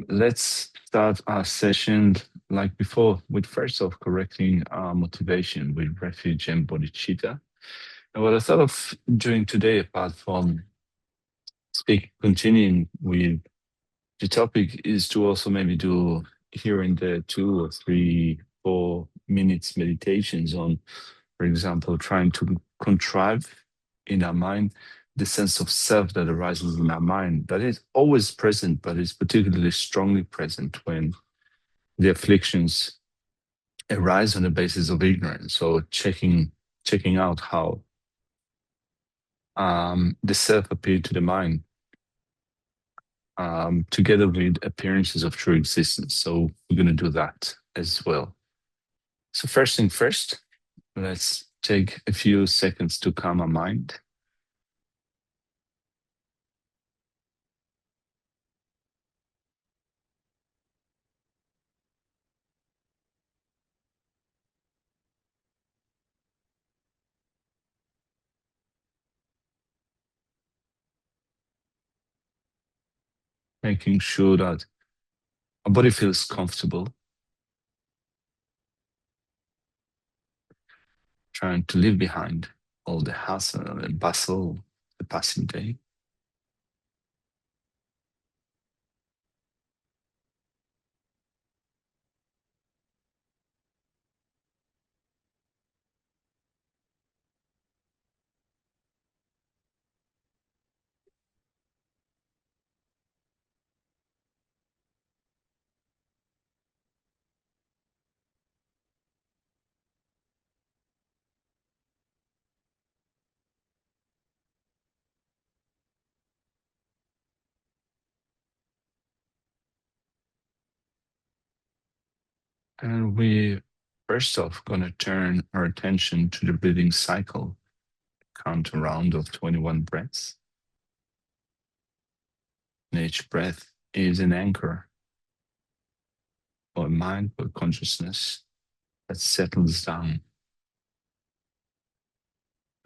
Let's start our session like before with first off correcting our motivation with refuge and bodhicitta. And what I thought of doing today, apart from continuing with the topic, is to also maybe do here and there 2 or 3, 4 minutes meditations on, for example, trying to contrive in our mind the sense of self that arises in our mind that is always present, but is particularly strongly present when the afflictions arise on the basis of ignorance. So checking out how the self appeared to the mind together with appearances of true existence. So we're going to do that as well. So first thing first, let's take a few seconds to calm our mind. Making sure that our body feels comfortable, trying to leave behind all the hassle and bustle of the passing day. And we first off going to turn our attention to the breathing cycle, count a round of 21 breaths. And each breath is an anchor for mind, for consciousness that settles down.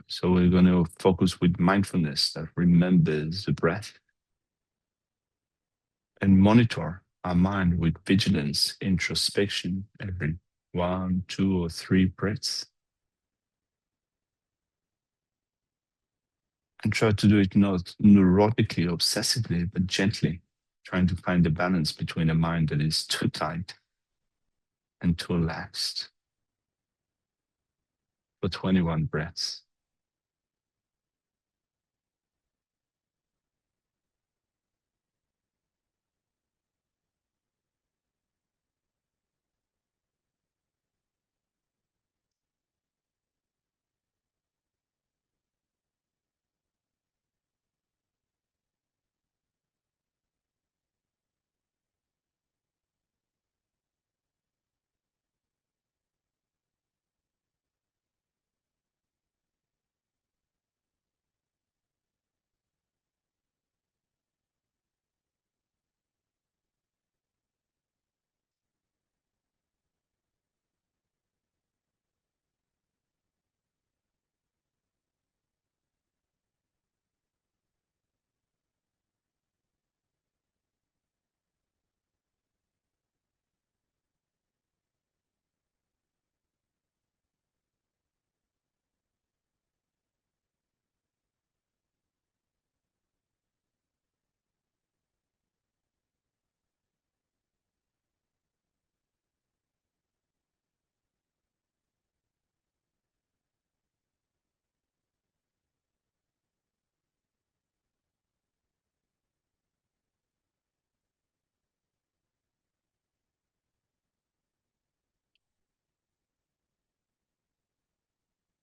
So we're going to focus with mindfulness that remembers the breath and monitor our mind with vigilance, introspection every 1, 2, or 3 breaths. And try to do it not neurotically, obsessively, but gently, trying to find the balance between a mind that is too tight and too relaxed. For 21 breaths.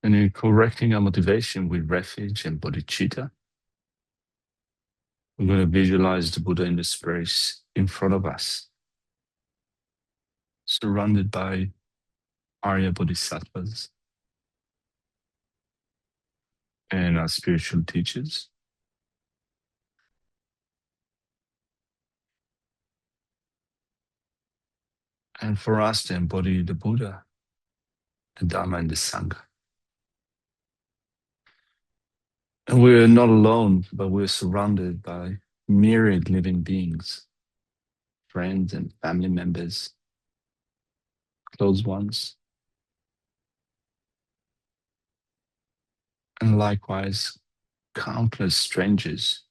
And in correcting our motivation with refuge and bodhicitta, we're going to visualize the Buddha in the space in front of us, surrounded by Arya Bodhisattvas and our spiritual teachers. And for us to embody the Buddha, the Dharma, and the Sangha. And we're not alone, but we're surrounded by myriad living beings friends and family members, close ones, and likewise countless strangers.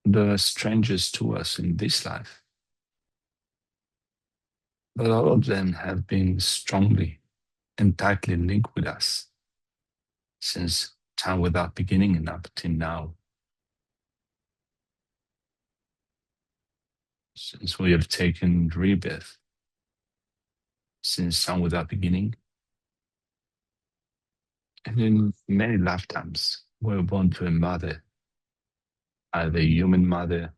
The strangers to us in this life, but all of them have been strongly and tightly linked with us since time without beginning and up till now. Since we have taken rebirth, since time without beginning, and in many lifetimes, we were born to a mother, either a human mother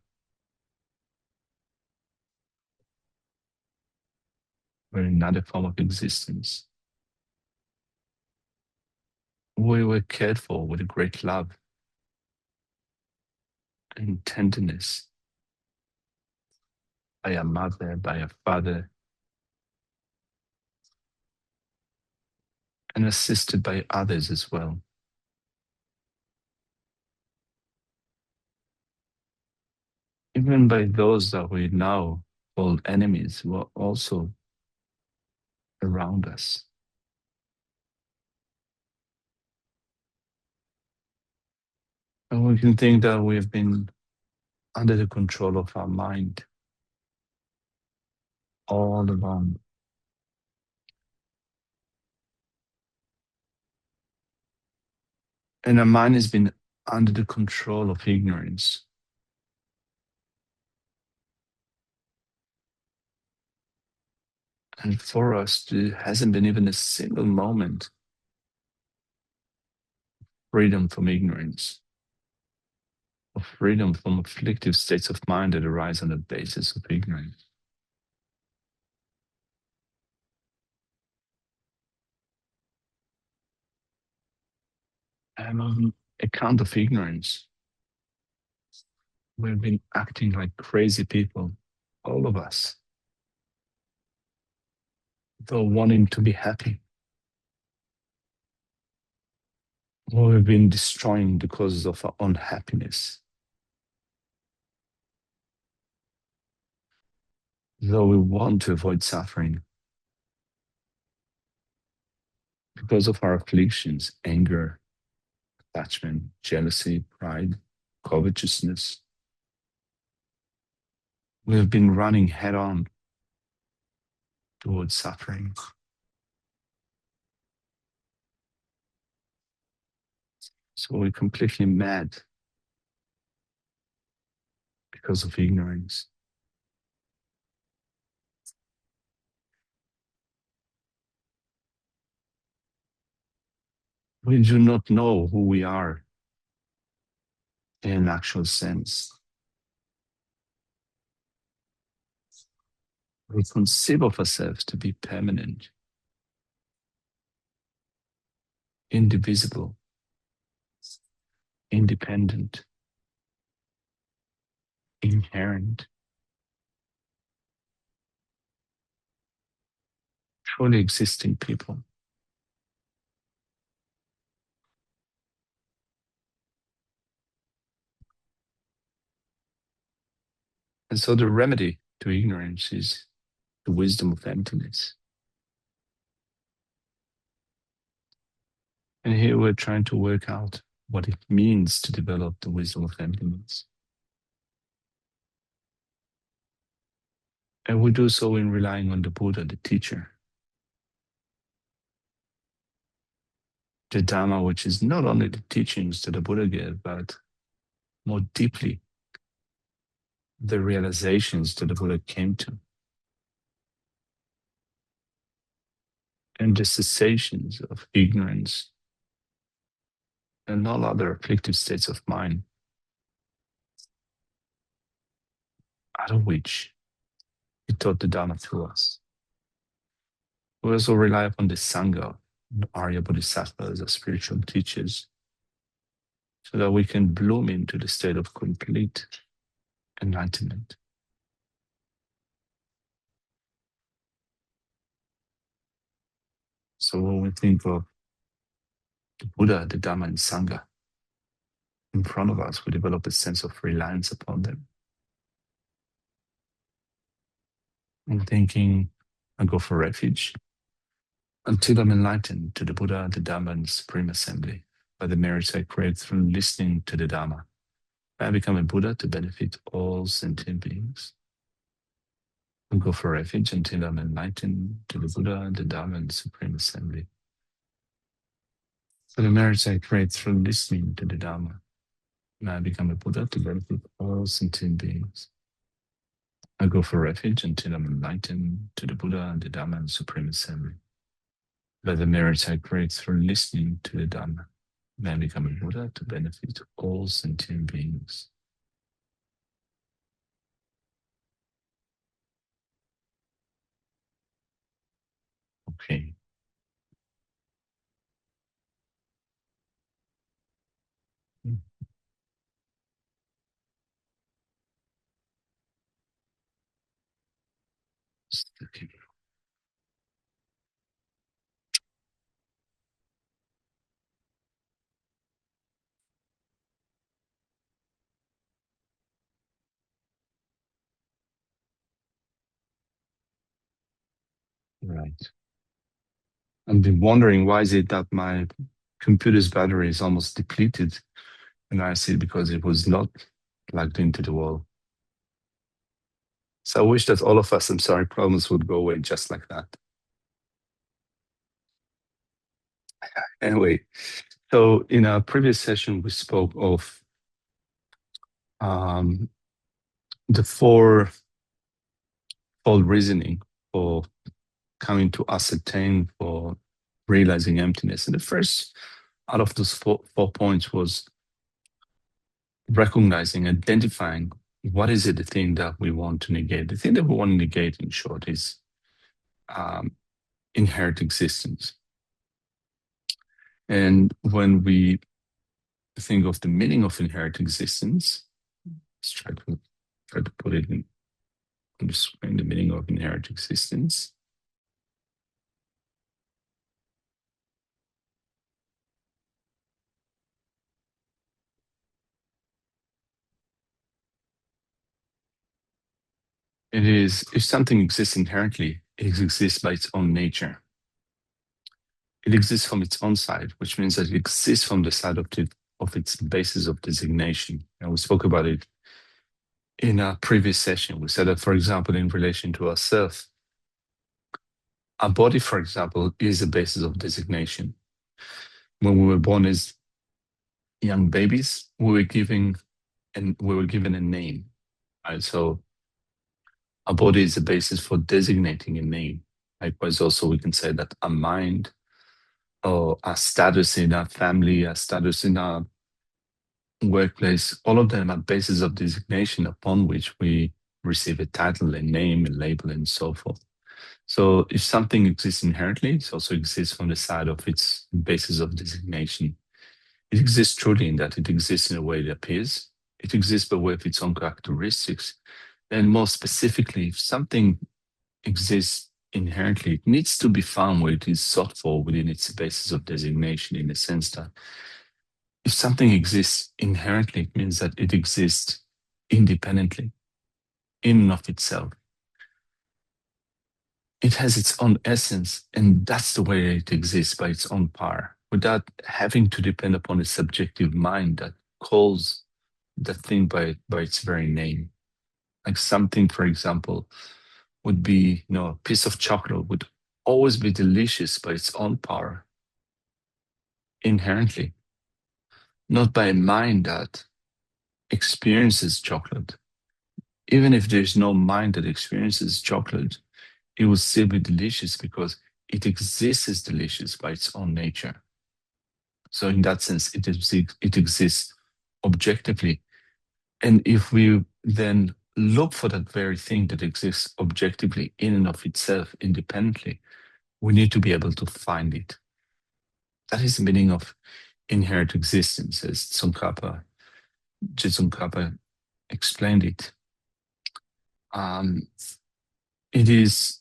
or another form of existence. We were cared for with great love and tenderness by a mother, by a father, and assisted by others as well. Even by those that we now call enemies who are also around us. And we can think that we have been under the control of our mind all along. And our mind has been under the control of ignorance. And for us, there hasn't been even a single moment freedom from ignorance, of freedom from afflictive states of mind that arise on the basis of ignorance. And on account of ignorance, we've been acting like crazy people, all of us, though wanting to be happy. We've been destroying the causes of our unhappiness, though we want to avoid suffering because of our afflictions, anger, attachment, jealousy, pride, covetousness. We have been running head on towards suffering. So we're completely mad because of ignorance. We do not know who we are in an actual sense. We conceive of ourselves to be permanent, indivisible, independent, inherent, truly existing people. And so the remedy to ignorance is the wisdom of emptiness. And here we're trying to work out what it means to develop the wisdom of emptiness. And we do so in relying on the Buddha, the teacher, the Dharma, which is not only the teachings that the Buddha gave, but more deeply, the realizations that the Buddha came to, and the cessations of ignorance and all other afflictive states of mind, out of which he taught the Dharma to us. We also rely upon the Sangha, the Arya Bodhisattvas as spiritual teachers, so that we can bloom into the state of complete enlightenment. So when we think of the Buddha, the Dharma, and Sangha, in front of us, we develop a sense of reliance upon them. And thinking, I go for refuge until I'm enlightened to the Buddha, the Dhamma, and the Supreme Assembly by the merits I create through listening to the Dhamma. I become a Buddha to benefit all sentient beings. I go for refuge until I'm enlightened to the Buddha, the Dhamma, and the Supreme Assembly. For the merits I create through listening to the Dhamma, and I become a Buddha to benefit all sentient beings. I go for refuge until I'm enlightened to the Buddha, the Dhamma, and the Supreme Assembly. By the merits I create through listening to the Dhamma, and I become a Buddha to benefit all sentient beings. Okay. Okay. Right. I've been wondering why is it that my computer's battery is almost depleted, and I see because it was not plugged into the wall. So I wish that all of us, I'm sorry, problems would go away just like that. Anyway, so in a previous session, we spoke of the fourfold reasoning for coming to ascertain, for realizing emptiness. And the first out of those four points was recognizing, identifying what is it the thing that we want to negate. The thing that we want to negate, in short, is inherent existence. And when we think of the meaning of inherent existence, let's try to put it in on the screen, the meaning of inherent existence. It is, if something exists inherently, it exists by its own nature. It exists from its own side, which means that it exists from the side of its basis of designation. And we spoke about it in a previous session. We said that, for example, in relation to ourselves, our body, for example, is a basis of designation. When we were born as young babies, we were given a name. Right? So our body is a basis for designating a name. Likewise, also we can say that our mind, or our status in our family, our status in our workplace, all of them are bases of designation upon which we receive a title, a name, a label, and so forth. So if something exists inherently, it also exists from the side of its basis of designation. It exists truly in that it exists in a way it appears. It exists by way of its own characteristics. And more specifically, if something exists inherently, it needs to be found where it is sought for within its basis of designation, in the sense that if something exists inherently, it means that it exists independently, in and of itself. It has its own essence, and that's the way it exists, by its own power, without having to depend upon a subjective mind that calls the thing by its very name. Like something, for example, would be, a piece of chocolate would always be delicious by its own power, inherently, not by a mind that experiences chocolate. Even if there's no mind that experiences chocolate, it will still be delicious because it exists as delicious by its own nature. So in that sense, it exists objectively. And if we then look for that very thing that exists objectively in and of itself, independently, we need to be able to find it. That is the meaning of inherent existence, as Tsongkhapa explained it. It is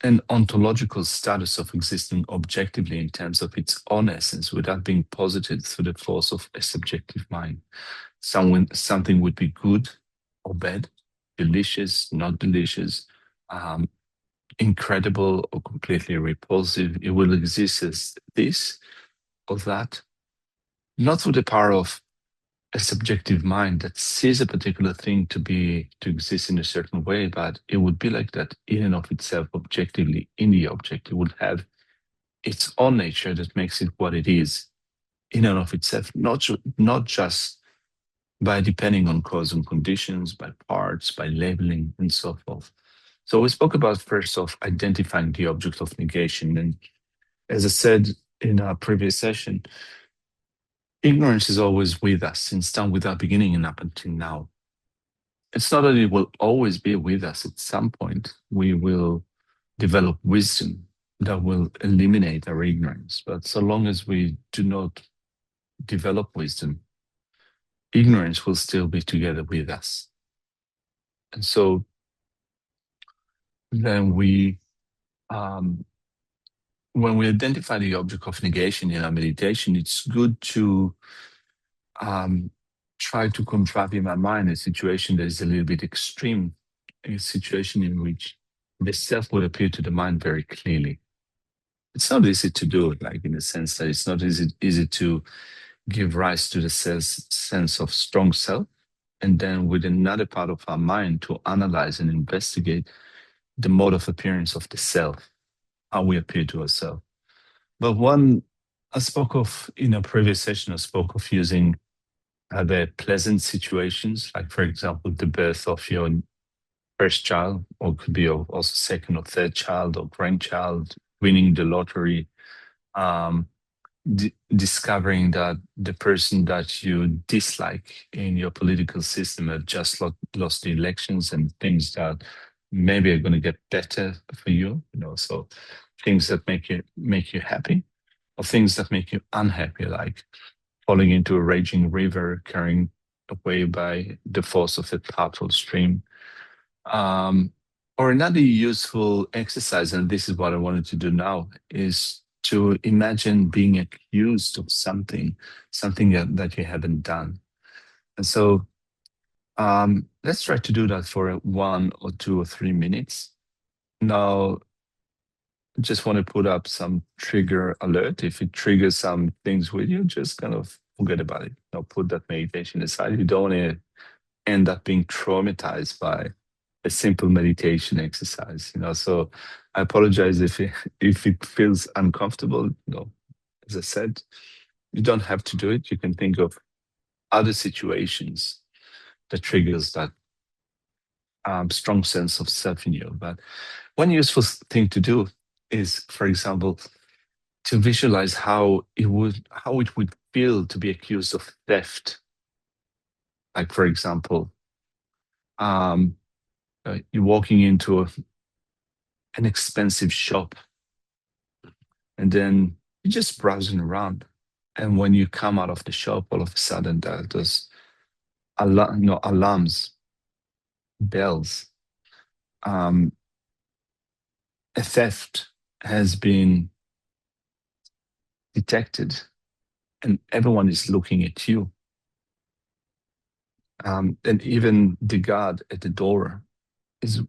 an ontological status of existing objectively in terms of its own essence without being posited through the force of a subjective mind. Something would be good or bad, delicious, not delicious, um, incredible or completely repulsive. It will exist as this or that, not through the power of a subjective mind that sees a particular thing to exist in a certain way, but it would be like that in and of itself, objectively, in the object. It would have its own nature that makes it what it is in and of itself, not just by depending on cause and conditions, by parts, by labeling, and so forth. So we spoke about first of identifying the object of negation. And as I said in our previous session, ignorance is always with us since time without beginning and up until now. It's not that it will always be with us. At some point, we will develop wisdom that will eliminate our ignorance. But so long as we do not develop wisdom, ignorance will still be together with us. And so then um, when we identify the object of negation in our meditation, it's good to um, try to contrive in my mind a situation that is a little bit extreme, a situation in which the self will appear to the mind very clearly. It's not easy to do, like in the sense that it's not easy to give rise to the sense of strong self, and then with another part of our mind to analyze and investigate the mode of appearance of the self, how we appear to ourselves. But one I spoke of in a previous session, I spoke of using the pleasant situations, like for example, the birth of your first child, or could be also second or third child or grandchild, winning the lottery, um, discovering that the person that you dislike in your political system have just lost the elections, and things that maybe are going to get better for you, so things that make you happy, or things that make you unhappy, like falling into a raging river carried away by the force of a powerful stream. Um, or another useful exercise, and this is what I wanted to do now, is to imagine being accused of something that you haven't done. And so let's try to do that for 1 or 2 or 3 minutes. Now, just want to put up some trigger alert. If it triggers some things with you, just kind of forget about it. Put that meditation aside. You don't want to end up being traumatized by a simple meditation exercise. So I apologize if it feels uncomfortable. As I said, you don't have to do it. You can think of other situations that triggers that strong sense of self in you. But one useful thing to do is, for example, to visualize how it would feel to be accused of theft. Like, for example, you're walking into an expensive shop, and then you're just browsing around. And when you come out of the shop, all of a sudden there's alarms, bells. Um, a theft has been detected, and everyone is looking at you. And even the guard at the door is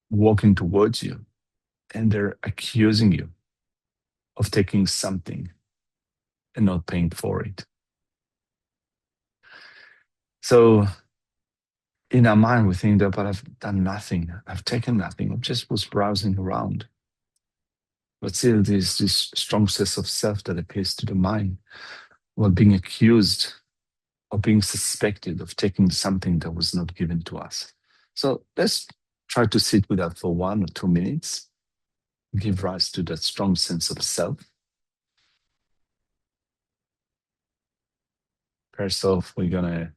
walking towards you, and they're accusing you of taking something and not paying for it. So in our mind, we think that, but I've done nothing. I've taken nothing. I just was browsing around. But still, there's this strong sense of self that appears to the mind while being accused or being suspected of taking something that was not given to us. So let's try to sit with that for 1 or 2 minutes, give rise to that strong sense of self. First off, we're going to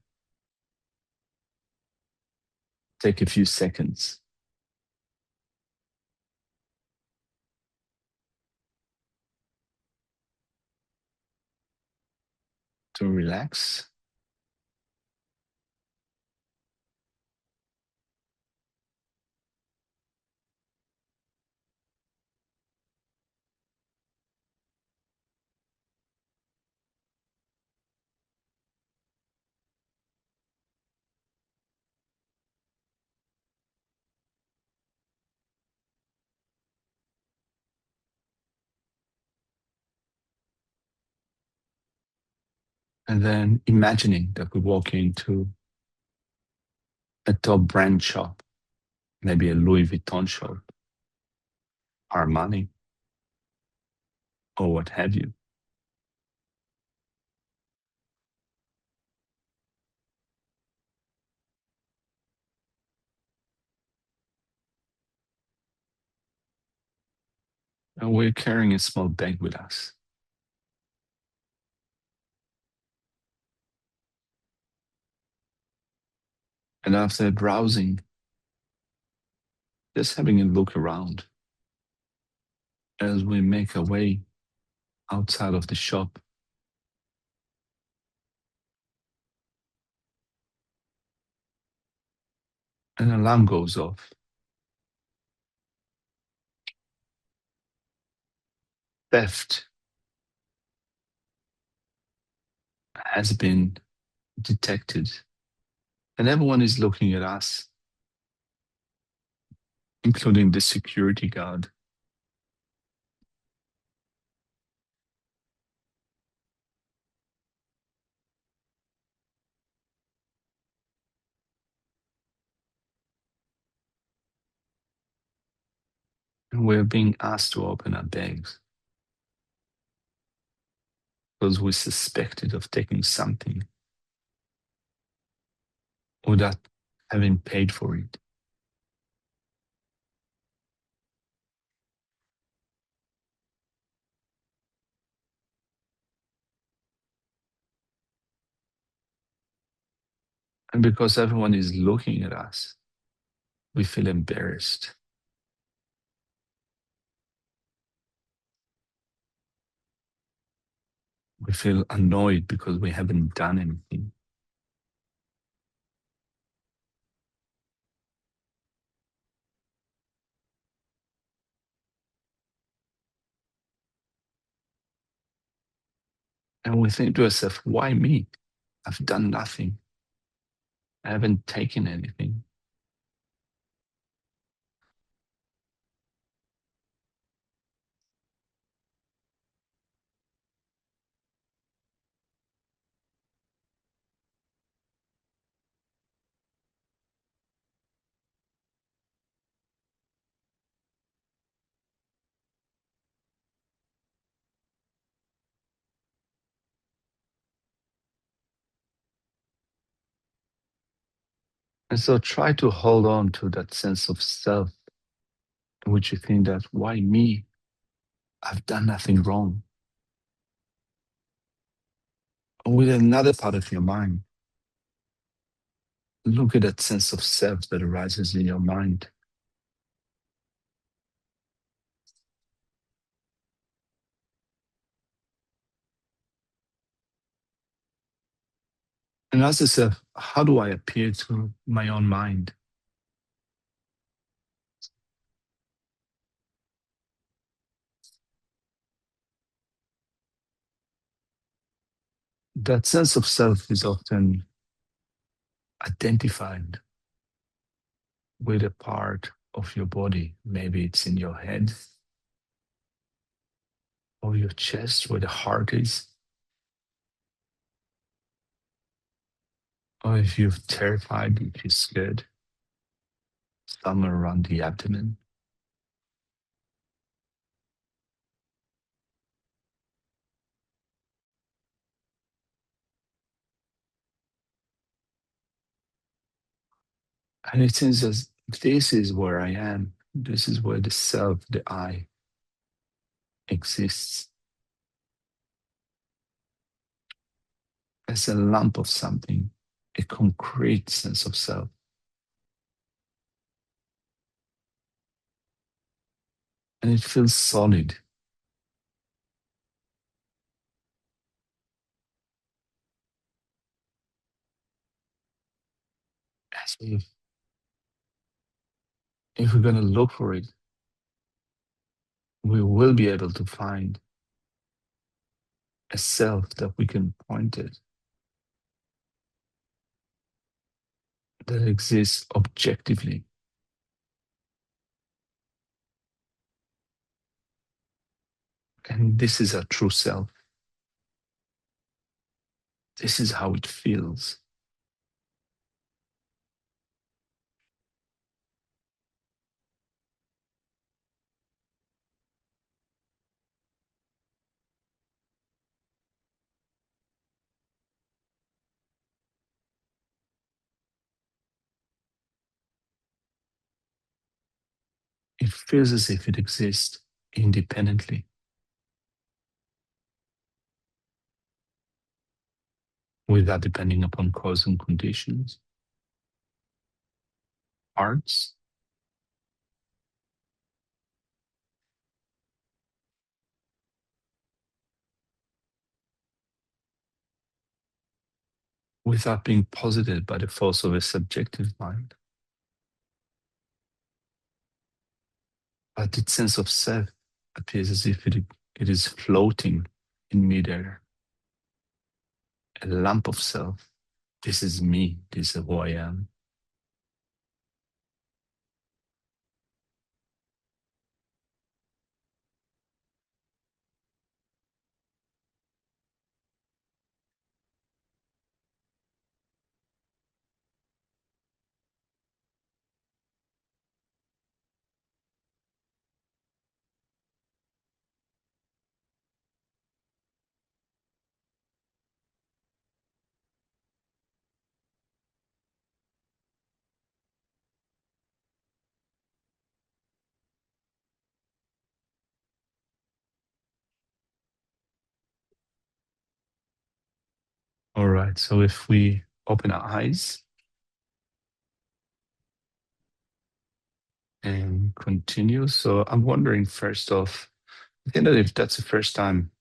take a few seconds to relax. And then imagining that we walk into a top brand shop, maybe a Louis Vuitton shop, Armani, or what have you. And we're carrying a small bag with us. And after browsing, just having a look around as we make our way outside of the shop, an alarm goes off. Theft has been detected, and everyone is looking at us, including the security guard. And we're being asked to open our bags because we're suspected of taking something without having paid for it. And because everyone is looking at us, we feel embarrassed. We feel annoyed because we haven't done anything. And we think to ourselves, why me? I've done nothing. I haven't taken anything. And so try to hold on to that sense of self in which you think that, why me? I've done nothing wrong. And with another part of your mind, look at that sense of self that arises in your mind. And ask yourself, how do I appear to my own mind? That sense of self is often identified with a part of your body. Maybe it's in your head or your chest where the heart is. Or if you're terrified, if you're scared, somewhere around the abdomen. And it seems as this is where I am. This is where the self, the I, exists as a lump of something, a concrete sense of self. And it feels solid, as if we're going to look for it, we will be able to find a self that we can point at, that exists objectively. And this is our true self. This is how it feels. It feels as if it exists independently without depending upon cause and conditions, parts, without being posited by the force of a subjective mind. But its sense of self appears as if it is floating in midair, a lump of self. This is me, this is who I am. All right, so if we open our eyes and continue. So I'm wondering, first off, I think that if that's the first time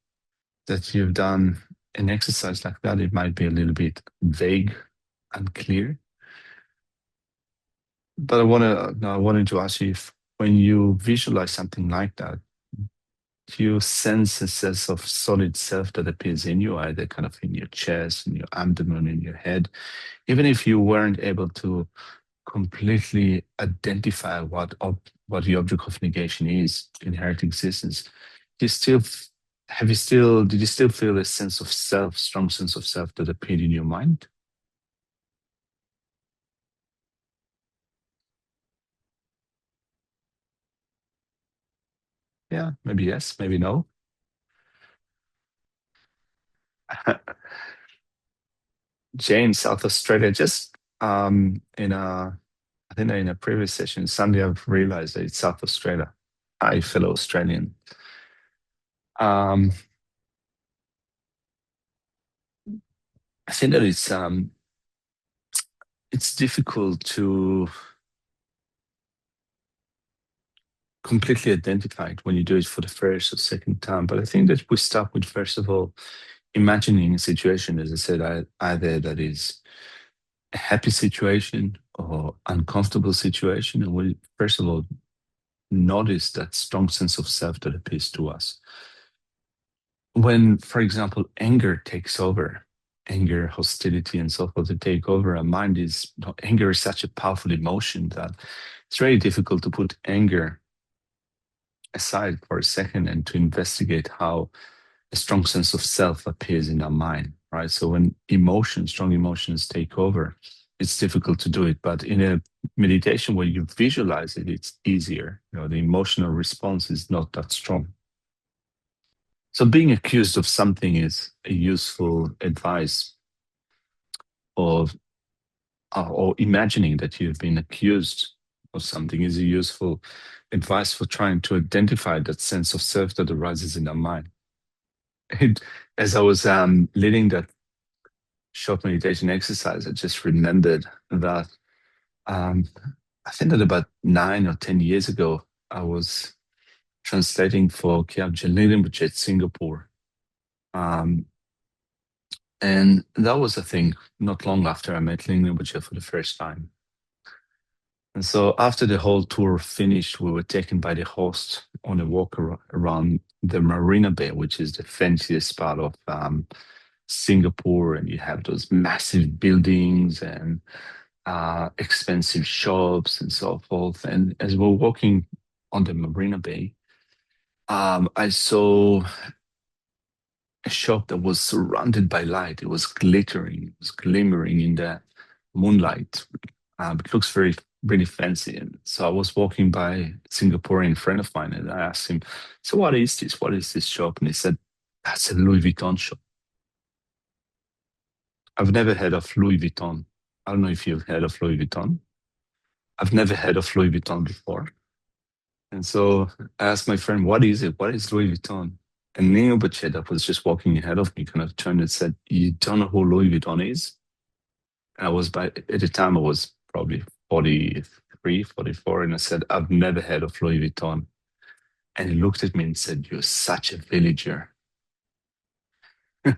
that you've done an exercise like that, it might be a little bit vague, unclear. But I wanted to ask you if when you visualize something like that, do you sense a sense of solid self that appears in you, either kind of in your chest, in your abdomen, in your head, even if you weren't able to completely identify what the object of negation is, inherent existence, you still have you still did you still feel a sense of self, strong sense of self that appeared in your mind? Yeah, maybe yes, maybe no. Jane, South Australia, just in a I think that in a previous session, Sunday, I've realized that it's South Australia. I fellow Australian. Um, I think that it's difficult to completely identify it when you do it for the first or second time. But I think that we start with, first of all, imagining a situation, as I said, either that is a happy situation or uncomfortable situation. And we, first of all, notice that strong sense of self that appears to us. When, for example, anger takes over, anger, hostility, and so forth to take over, our mind is, anger is such a powerful emotion that it's very difficult to put anger aside for a second and to investigate how a strong sense of self appears in our mind, right? So when emotions, strong emotions take over, it's difficult to do it. But in a meditation where you visualize it, it's easier. The emotional response is not that strong. So being accused of something is a useful advice of, or imagining that you've been accused of something is a useful advice for trying to identify that sense of self that arises in our mind. And as I was leading that short meditation exercise, I just remembered that um, I think that about 9 or 10 years ago, I was translating for Kyabdjin Rinpoche at Singapore. Um, and that was, I think, not long after I met Rinpoche for the first time. And so after the whole tour finished, we were taken by the host on a walk around the Marina Bay, which is the fanciest part of Singapore. And you have those massive buildings and expensive shops and so forth. And as we're walking on the Marina Bay, I saw a shop that was surrounded by light. It was glittering, it was glimmering in the moonlight. It looks very, really fancy. And so I was walking by a Singaporean friend of mine and I asked him, so what is this? What is this shop? And he said, that's a Louis Vuitton shop. I've never heard of Louis Vuitton. I don't know if you've heard of Louis Vuitton. I've never heard of Louis Vuitton before. And so I asked my friend, what is it? What is Louis Vuitton? And Nino Bachet, that was just walking ahead of me, kind of turned and said, you don't know who Louis Vuitton is? And at the time, I was probably 43, 44. And I said, I've never heard of Louis Vuitton. And he looked at me and said, you're such a villager. I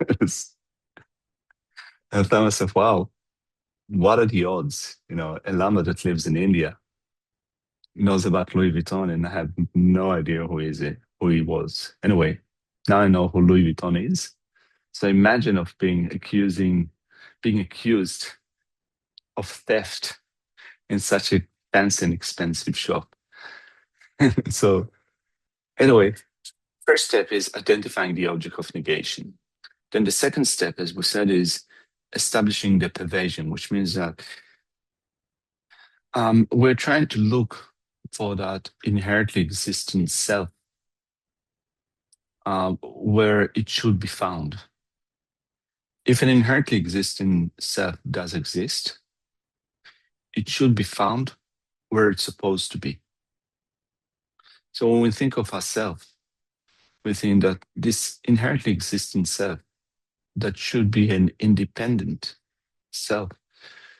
thought to myself, wow, what are the odds? You know, a Lama that lives in India knows about Louis Vuitton, and I had no idea who he was. Anyway, now I know who Louis Vuitton is. So imagine of being accused of theft in such a fancy and expensive shop. So anyway, first step is identifying the object of negation. Then the second step, as we said, is establishing the pervasion, which means that we're trying to look for that inherently existing self where it should be found. If an inherently existing self does exist, it should be found where it's supposed to be. So when we think of ourselves, we think that this inherently existing self that should be an independent self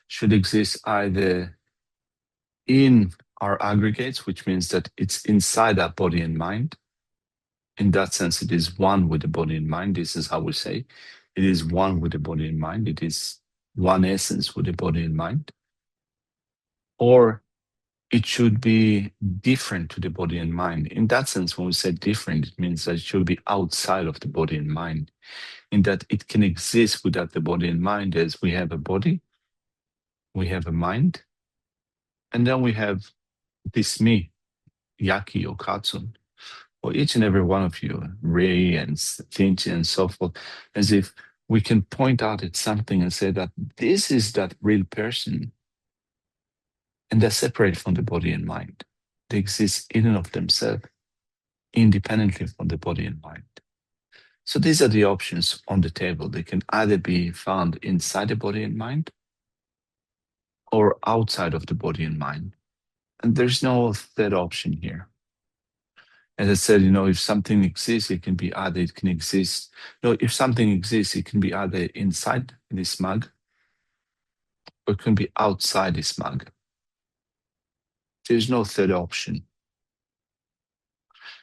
should exist either in our aggregates, which means that it's inside our body and mind. In that sense, it is one with the body and mind. This is how we say it is one with the body and mind. It is one essence with the body and mind. Or it should be different to the body and mind. In that sense, when we say different, it means that it should be outside of the body and mind, in that it can exist without the body and mind, as we have a body, we have a mind, and then we have this me, Yaki or Kartsön, or each and every one of you, Ray and Tinti and so forth, as if we can point out at something and say that this is that real person. And they're separate from the body and mind. They exist in and of themselves, independently from the body and mind. So these are the options on the table. They can either be found inside the body and mind or outside of the body and mind. And there's no third option here. As I said, if something exists, it can exist. No, if something exists, it can be either inside this mug or it can be outside this mug. There's no third option.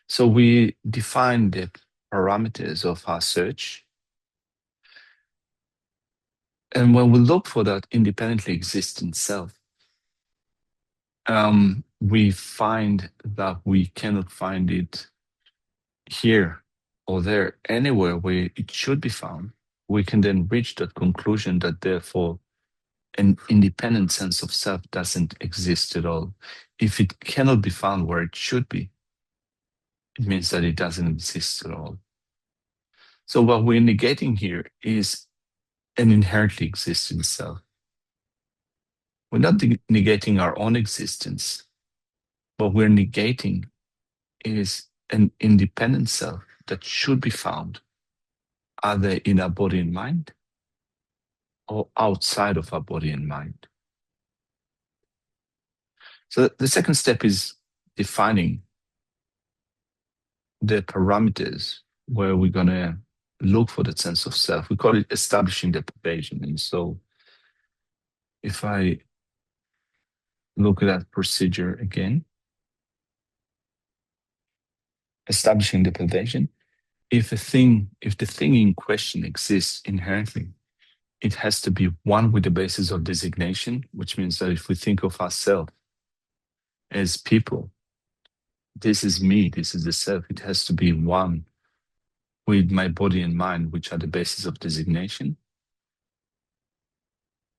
So we define the parameters of our search. And when we look for that independently existing self, we find that we cannot find it here or there, anywhere where it should be found. We can then reach that conclusion that therefore an independent sense of self doesn't exist at all. If it cannot be found where it should be, it means that it doesn't exist at all. So what we're negating here is an inherently existing self. We're not negating our own existence. What we're negating is an independent self that should be found either in our body and mind or outside of our body and mind. So the second step is defining the parameters where we're going to look for that sense of self. We call it establishing the pervasion. And so if I look at that procedure again, establishing the pervasion, if the thing in question exists inherently, it has to be one with the basis of designation, which means that if we think of ourselves as people, this is me, this is the self, it has to be one with my body and mind, which are the basis of designation.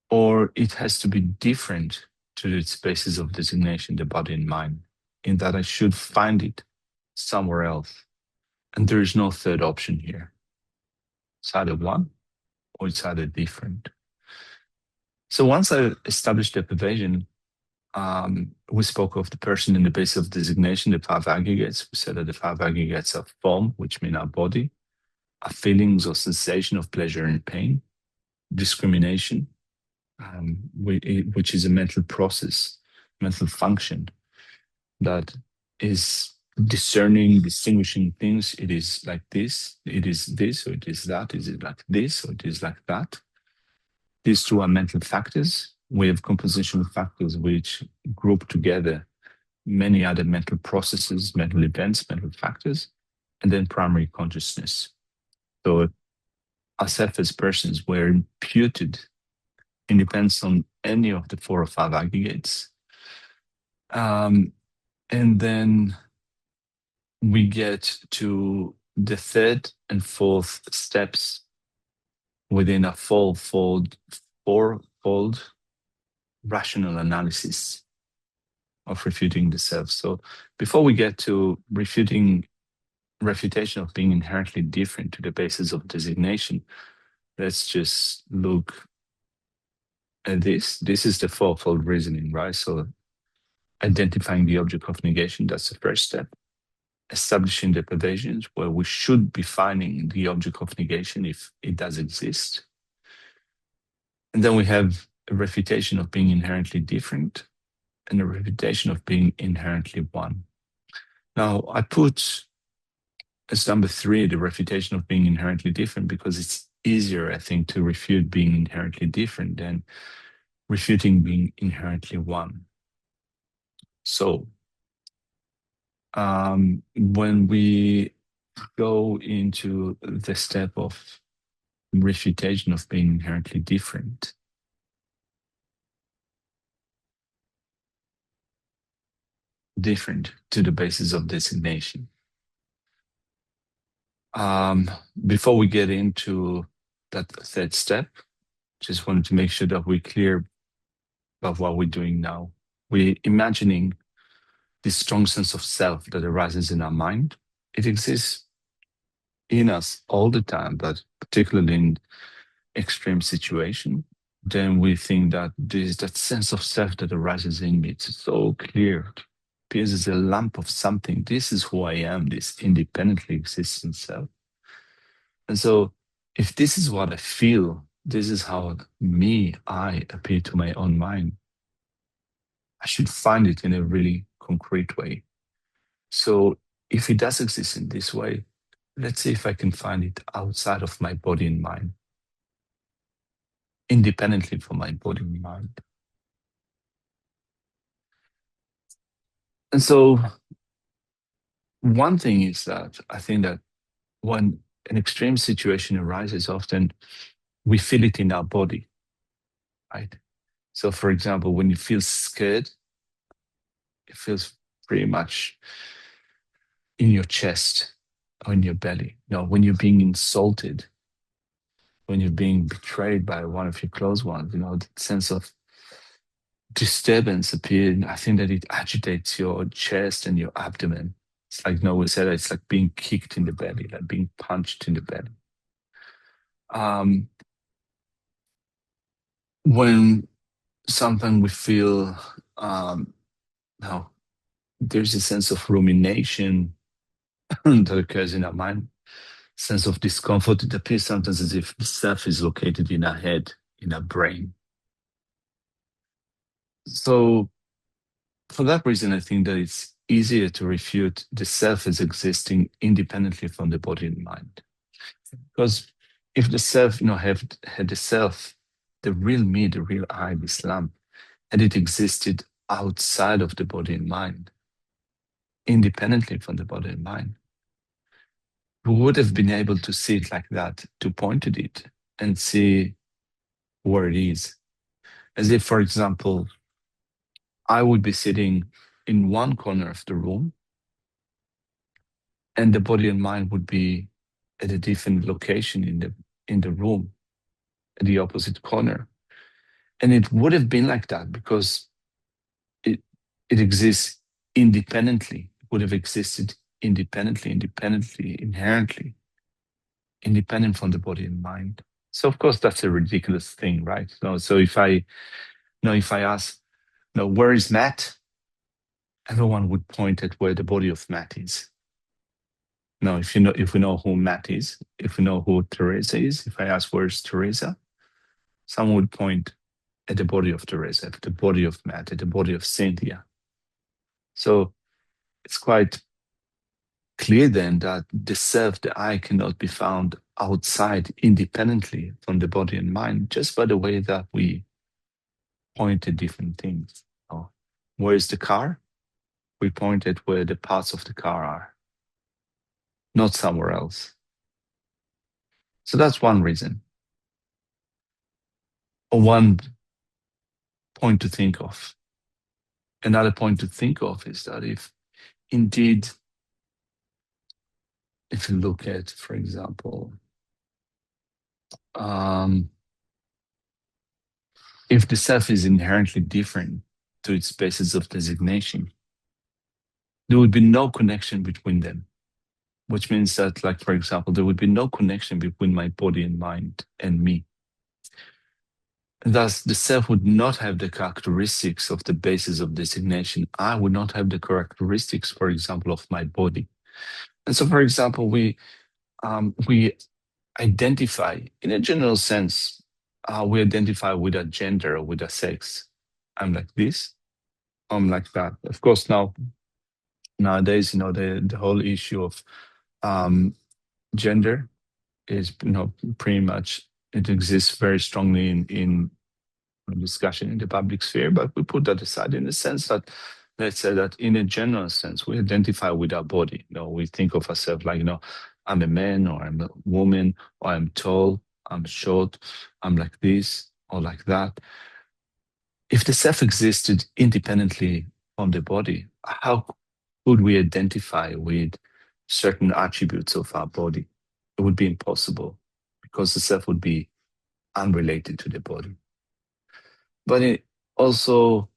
Or it has to be different to its basis of designation, the body and mind, in that I should find it somewhere else. And there is no third option here. It's either one or it's either different. So once I established deprivation, we spoke of the person in the basis of designation, the five aggregates. We said that the five aggregates are form, which mean our body, our feelings or sensation of pleasure and pain, discrimination, which is a mental process, mental function that is discerning, distinguishing things. It is like this, it is this, or it is that. Is it like this, or it is like that? These two are mental factors. We have compositional factors which group together many other mental processes, mental events, mental factors, and then primary consciousness. So ourselves as persons were imputed and depends on any of the four or five aggregates. And then we get to the third and fourth steps within a fourfold rational analysis of refuting the self. So before we get to refutation of being inherently different to the basis of designation, let's just look at this. This is the fourfold reasoning, right? So identifying the object of negation, that's the first step. Establishing deprivations, where we should be finding the object of negation if it does exist. And then we have a refutation of being inherently different and a refutation of being inherently one. Now, I put as number three the refutation of being inherently different because it's easier, I think, to refute being inherently different than refuting being inherently one. So, when we go into the step of refutation of being inherently different, to the basis of designation. Before we get into that third step, just wanted to make sure that we're clear about what we're doing now. We're imagining this strong sense of self that arises in our mind. It exists in us all the time, but particularly in extreme situation, then we think that there's that sense of self that arises in me. It's so clear. It appears as a lump of something. This is who I am, this independently existing self. And so if this is what I feel, this is how I appear to my own mind, I should find it in a really concrete way. So if it does exist in this way, let's see if I can find it outside of my body and mind, independently from my body and mind. And so one thing is that I think that when an extreme situation arises, often we feel it in our body, right? So for example, when you feel scared, it feels pretty much in your chest or in your belly. You know, when you're being insulted, when you're being betrayed by one of your close ones, you know, the sense of disturbance appears. I think that it agitates your chest and your abdomen. It's like Noah said, it's like being kicked in the belly, like being punched in the belly. When something we feel, now there's a sense of rumination that occurs in our mind, sense of discomfort. It appears sometimes as if the self is located in our head, in our brain. So for that reason, I think that it's easier to refute the self as existing independently from the body and mind. Because if the self, had the self, the real me, the real I, this lamp, had it existed outside of the body and mind, independently from the body and mind, we would have been able to see it like that, to point at it and see where it is. As if, for example, I would be sitting in one corner of the room and the body and mind would be at a different location in the room, at the opposite corner. And it would have been like that because it exists independently. It would have existed independently, inherently. independent from the body and mind. So of course that's a ridiculous thing, right? No, so if I ask, where is Matt? Everyone would point at where the body of Matt is. Now, if we know who Matt is, if we know who Teresa is, if I ask where's Teresa, someone would point at the body of Teresa, at the body of Matt, at the body of Cynthia. So it's quite clear then that the self, the I, cannot be found outside independently from the body and mind, just by the way that we point at different things. Oh, where is the car? We point at where the parts of the car are, not somewhere else. So that's one reason, or one point to think of. Another point to think of is that if indeed, if you look at, for example, if the self is inherently different to its basis of designation, there would be no connection between them, which means that, like, for example, there would be no connection between my body and mind and me. Thus, the self would not have the characteristics of the basis of designation. I would not have the characteristics, for example, of my body. And so, for example, we identify, in a general sense, we identify with a gender or with a sex. I'm like this, I'm like that. Of course, nowadays, the whole issue of gender is, pretty much, it exists very strongly in discussion in the public sphere, but we put that aside in the sense that, let's say that in a general sense, we identify with our body. We think of ourselves like, I'm a man, or I'm a woman, or I'm tall, I'm short, I'm like this or like that. If the self existed independently from the body, how could we identify with certain attributes of our body? It would be impossible, because the self would be unrelated to the body. But also,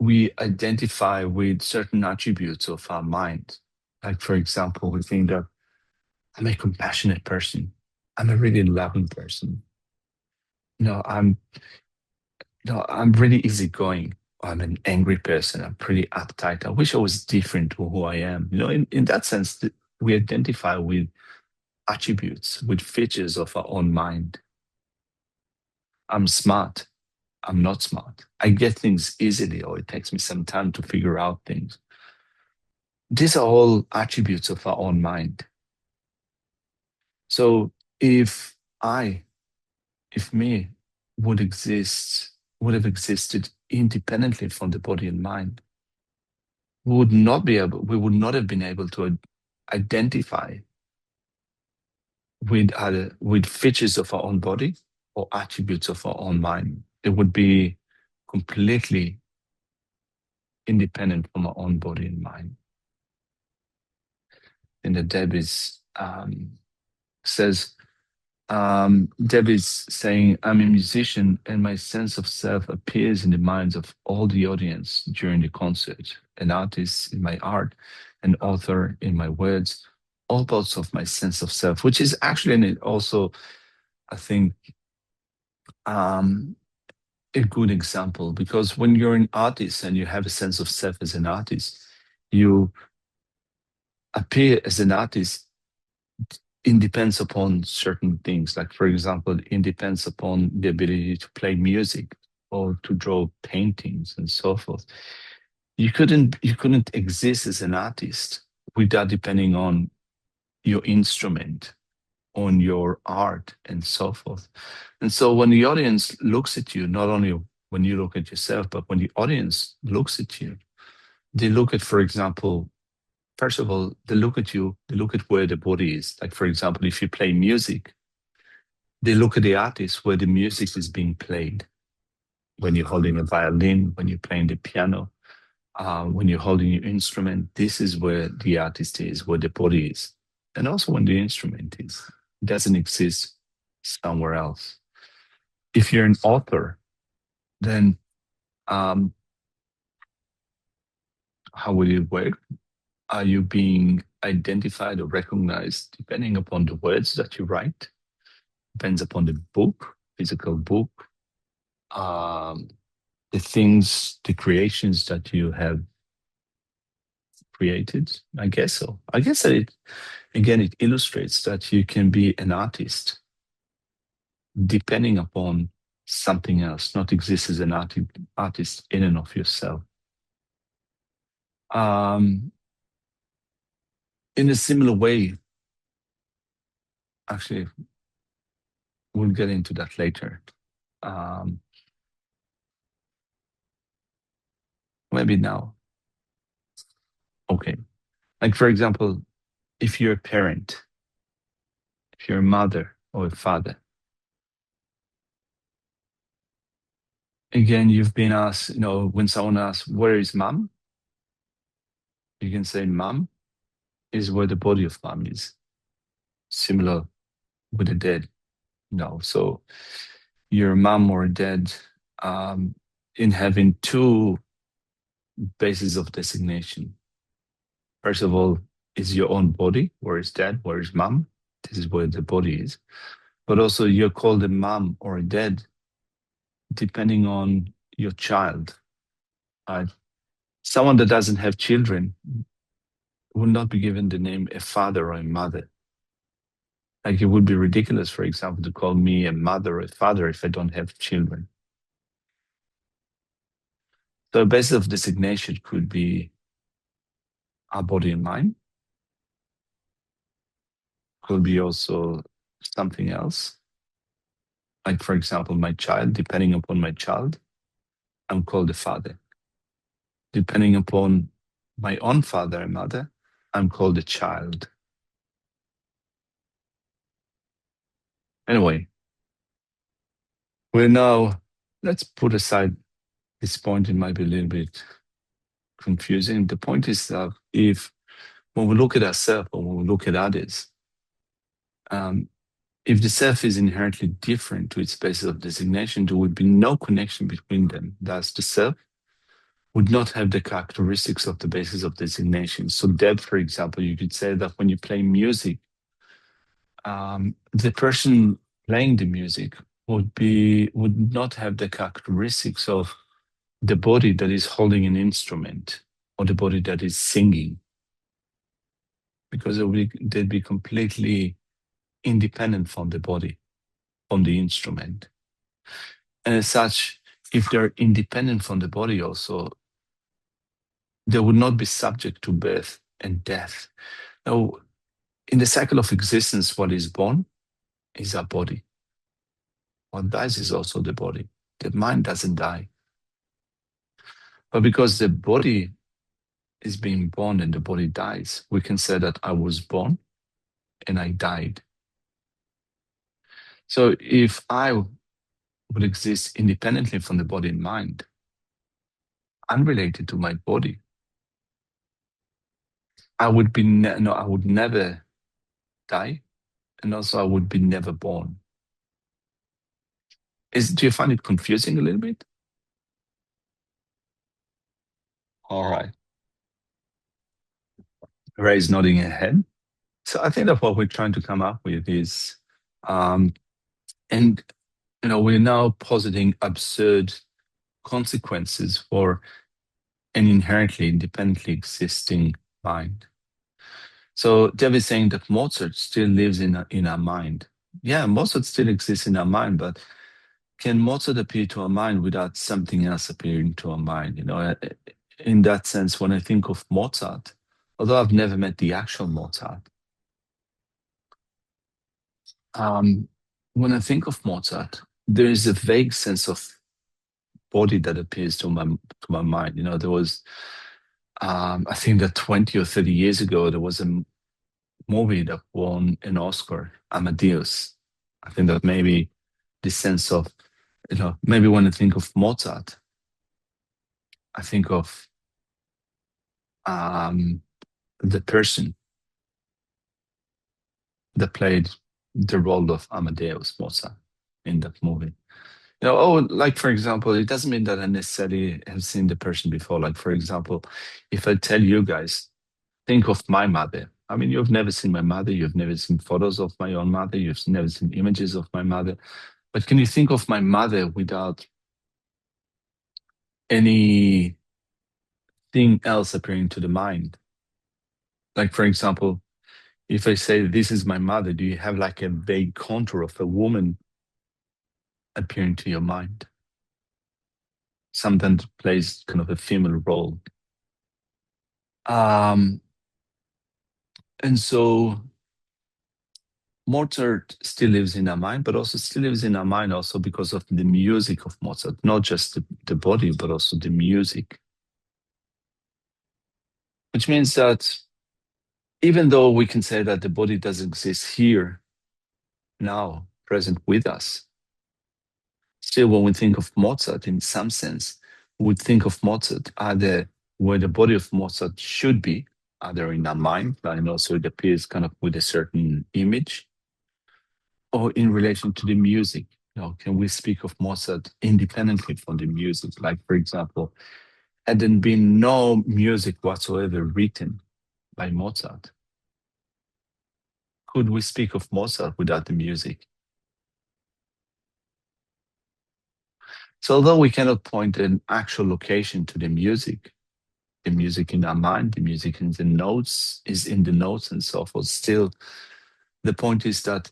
we identify with certain attributes of our mind. Like, for example, we think that I'm a compassionate person. I'm a really loving person. I'm really easygoing. I'm an angry person. I'm pretty uptight. I wish I was different to who I am. In that sense, we identify with attributes, with features of our own mind. I'm smart. I'm not smart. I get things easily, or it takes me some time to figure out things. These are all attributes of our own mind. So if me would have existed independently from the body and mind, we would not have been able to identify with features of our own body or attributes of our own mind. It would be completely independent from our own body and mind. And the Debbie's says, Debbie's saying, I'm a musician and my sense of self appears in the minds of all the audience during the concert, an artist in my art, an author in my words, all parts of my sense of self, which is actually also, I think, a good example, because when you're an artist and you have a sense of self as an artist, you appear as an artist. It depends upon certain things. Like, for example, it depends upon the ability to play music or to draw paintings and so forth. You couldn't exist as an artist without depending on your instrument, on your art, and so forth. And so when the audience looks at you, not only when you look at yourself, but when the audience looks at you, they look at, for example, first of all, they look at you, they look at where the body is. Like, for example, if you play music, they look at the artist where the music is being played. When you're holding a violin, when you're playing the piano, when you're holding your instrument, this is where the artist is, where the body is. And also when the instrument is. It doesn't exist somewhere else. If you're an author, then how will it work? Are you being identified or recognized depending upon the words that you write, depends upon the book, physical book, um, the things, the creations that you have created. I guess so. I guess that it illustrates that you can be an artist depending upon something else, not exist as an artist in and of yourself. Um, in a similar way, actually, we'll get into that later. Um, maybe now. Okay. Like, for example, if you're a parent, if you're a mother or a father, again, you've been asked, when someone asks, where is mom? You can say, mom is where the body of mom is. Similar with the dead. No. So your mom or dad, in having two bases of designation. First of all, is your own body. Where is dad? Where is mom? This is where the body is. But also you're called a mom or a dad depending on your child. Right? Someone that doesn't have children will not be given the name a father or a mother. Like it would be ridiculous, for example, to call me a mother or a father if I don't have children. So a basis of designation could be our body and mind. Could be also something else. Like, for example, my child, depending upon my child, I'm called a father. Depending upon my own father and mother, I'm called a child. Anyway, let's put aside this point. It might be a little bit confusing. The point is that when we look at ourselves or when we look at others, if the self is inherently different to its basis of designation, there would be no connection between them. Thus, the self would not have the characteristics of the basis of designation. So depth, for example, you could say that when you play music, the person playing the music would not have the characteristics of the body that is holding an instrument or the body that is singing, because they'd be completely independent from the body, from the instrument. And as such, if they're independent from the body also, they would not be subject to birth and death. Now, in the cycle of existence, what is born is our body. What dies is also the body. The mind doesn't die. But because the body is being born and the body dies, we can say that I was born and I died. So if I would exist independently from the body and mind, unrelated to my body, I would I would never die, and also I would be never born. Do you find it confusing a little bit? All right. Ray is nodding her head. So I think that what we're trying to come up with is, and we're now positing absurd consequences for an inherently independently existing mind. So Dev is saying that Mozart still lives in our mind. Yeah, Mozart still exists in our mind, but can Mozart appear to our mind without something else appearing to our mind? In that sense, when I think of Mozart, although I've never met the actual Mozart, when I think of Mozart, there is a vague sense of body that appears to my mind. There was, I think that 20 or 30 years ago, there was a movie that won an Oscar, Amadeus. I think that maybe the sense of, maybe when I think of Mozart, I think of the person that played the role of Amadeus Mozart in that movie. Like, for example, it doesn't mean that I necessarily have seen the person before. Like, for example, if I tell you guys, think of my mother, I mean, you've never seen my mother, you've never seen photos of my own mother, you've never seen images of my mother. But can you think of my mother without anything else appearing to the mind? Like, for example, if I say, this is my mother, do you have like a vague contour of a woman appearing to your mind? Something that plays kind of a female role. Um, and so Mozart still lives in our mind, but also still lives in our mind also because of the music of Mozart, not just the body, but also the music. Which means that even though we can say that the body does exist here, now, present with us, still when we think of Mozart, in some sense, we would think of Mozart either where the body of Mozart should be, either in our mind, and also it appears kind of with a certain image, or in relation to the music. Can we speak of Mozart independently from the music? Like, for example, had there been no music whatsoever written by Mozart, could we speak of Mozart without the music? So although we cannot point an actual location to the music in our mind, the music in the notes is in the notes and so forth, still the point is that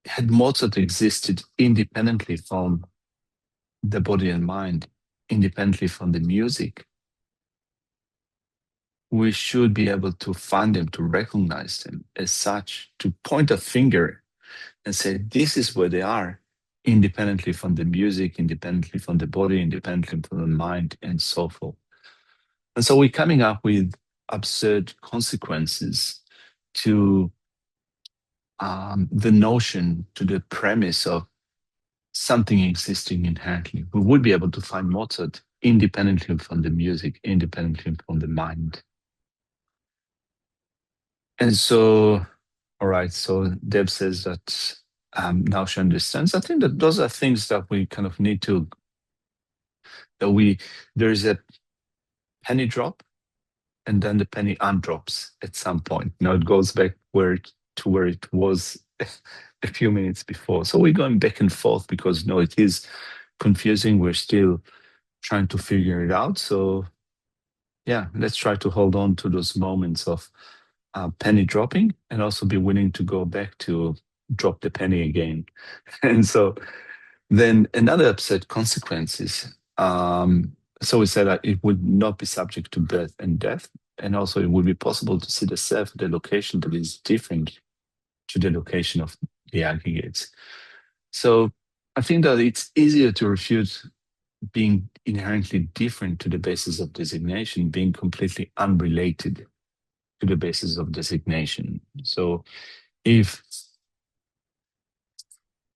had Mozart existed independently from the body and mind, independently from the music, we should be able to find them, to recognize them as such, to point a finger and say, this is where they are, independently from the music, independently from the body, independently from the mind, and so forth. And so we're coming up with absurd consequences to the notion, to the premise of something existing inherently. We would be able to find Mozart independently from the music, independently from the mind. And so, all right, so Deb says that now she understands. I think that those are things that we kind of need to, there's a penny drop and then the penny undrops at some point. Now it goes back to where it was a few minutes before. So we're going back and forth because no, it is confusing. We're still trying to figure it out. So yeah, let's try to hold on to those moments of penny dropping and also be willing to go back to drop the penny again. And so then another upset consequences. So we said that it would not be subject to birth and death. And also it would be possible to see the self, the location that is different to the location of the aggregates. So I think that it's easier to refute being inherently different to the basis of designation, being completely unrelated to the basis of designation. So if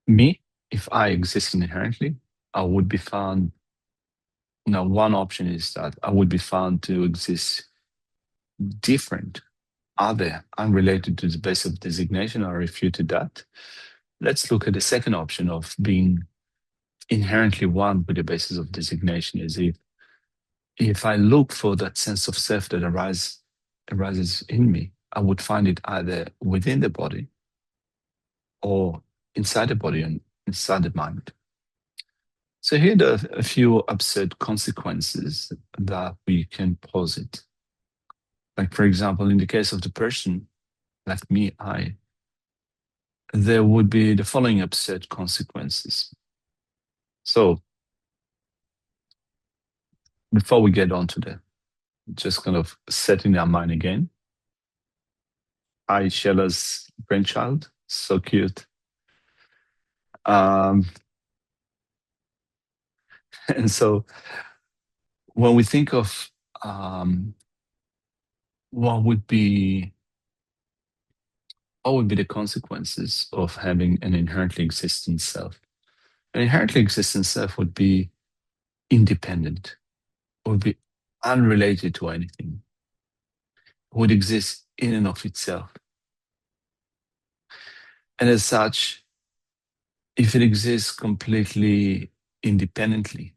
if I exist inherently, I would be found. Now, one option is that I would be found to exist different, other, unrelated to the basis of designation. I refuted that. Let's look at the second option of being inherently one with the basis of designation. Is if I look for that sense of self that arises in me, I would find it either within the body or inside the body and inside the mind. So here are a few absurd consequences that we can posit. Like, for example, in the case of the person, like me, there would be the following absurd consequences. So before we get on to that, just kind of setting our mind again. Hi, Shella's grandchild, so cute. And so when we think of what would be the consequences of having an inherently existent self? An inherently existent self would be independent, would be unrelated to anything, would exist in and of itself. And as such, if it exists completely independently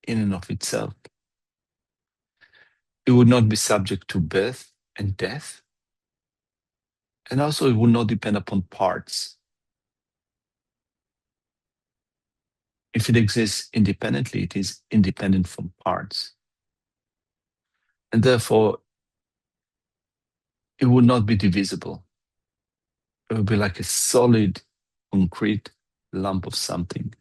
in and of itself, it would not be subject to birth, and death. And also it will not depend upon parts. If it exists independently, it is independent from parts. And therefore, it would not be divisible. It would be like a solid, concrete lump of something.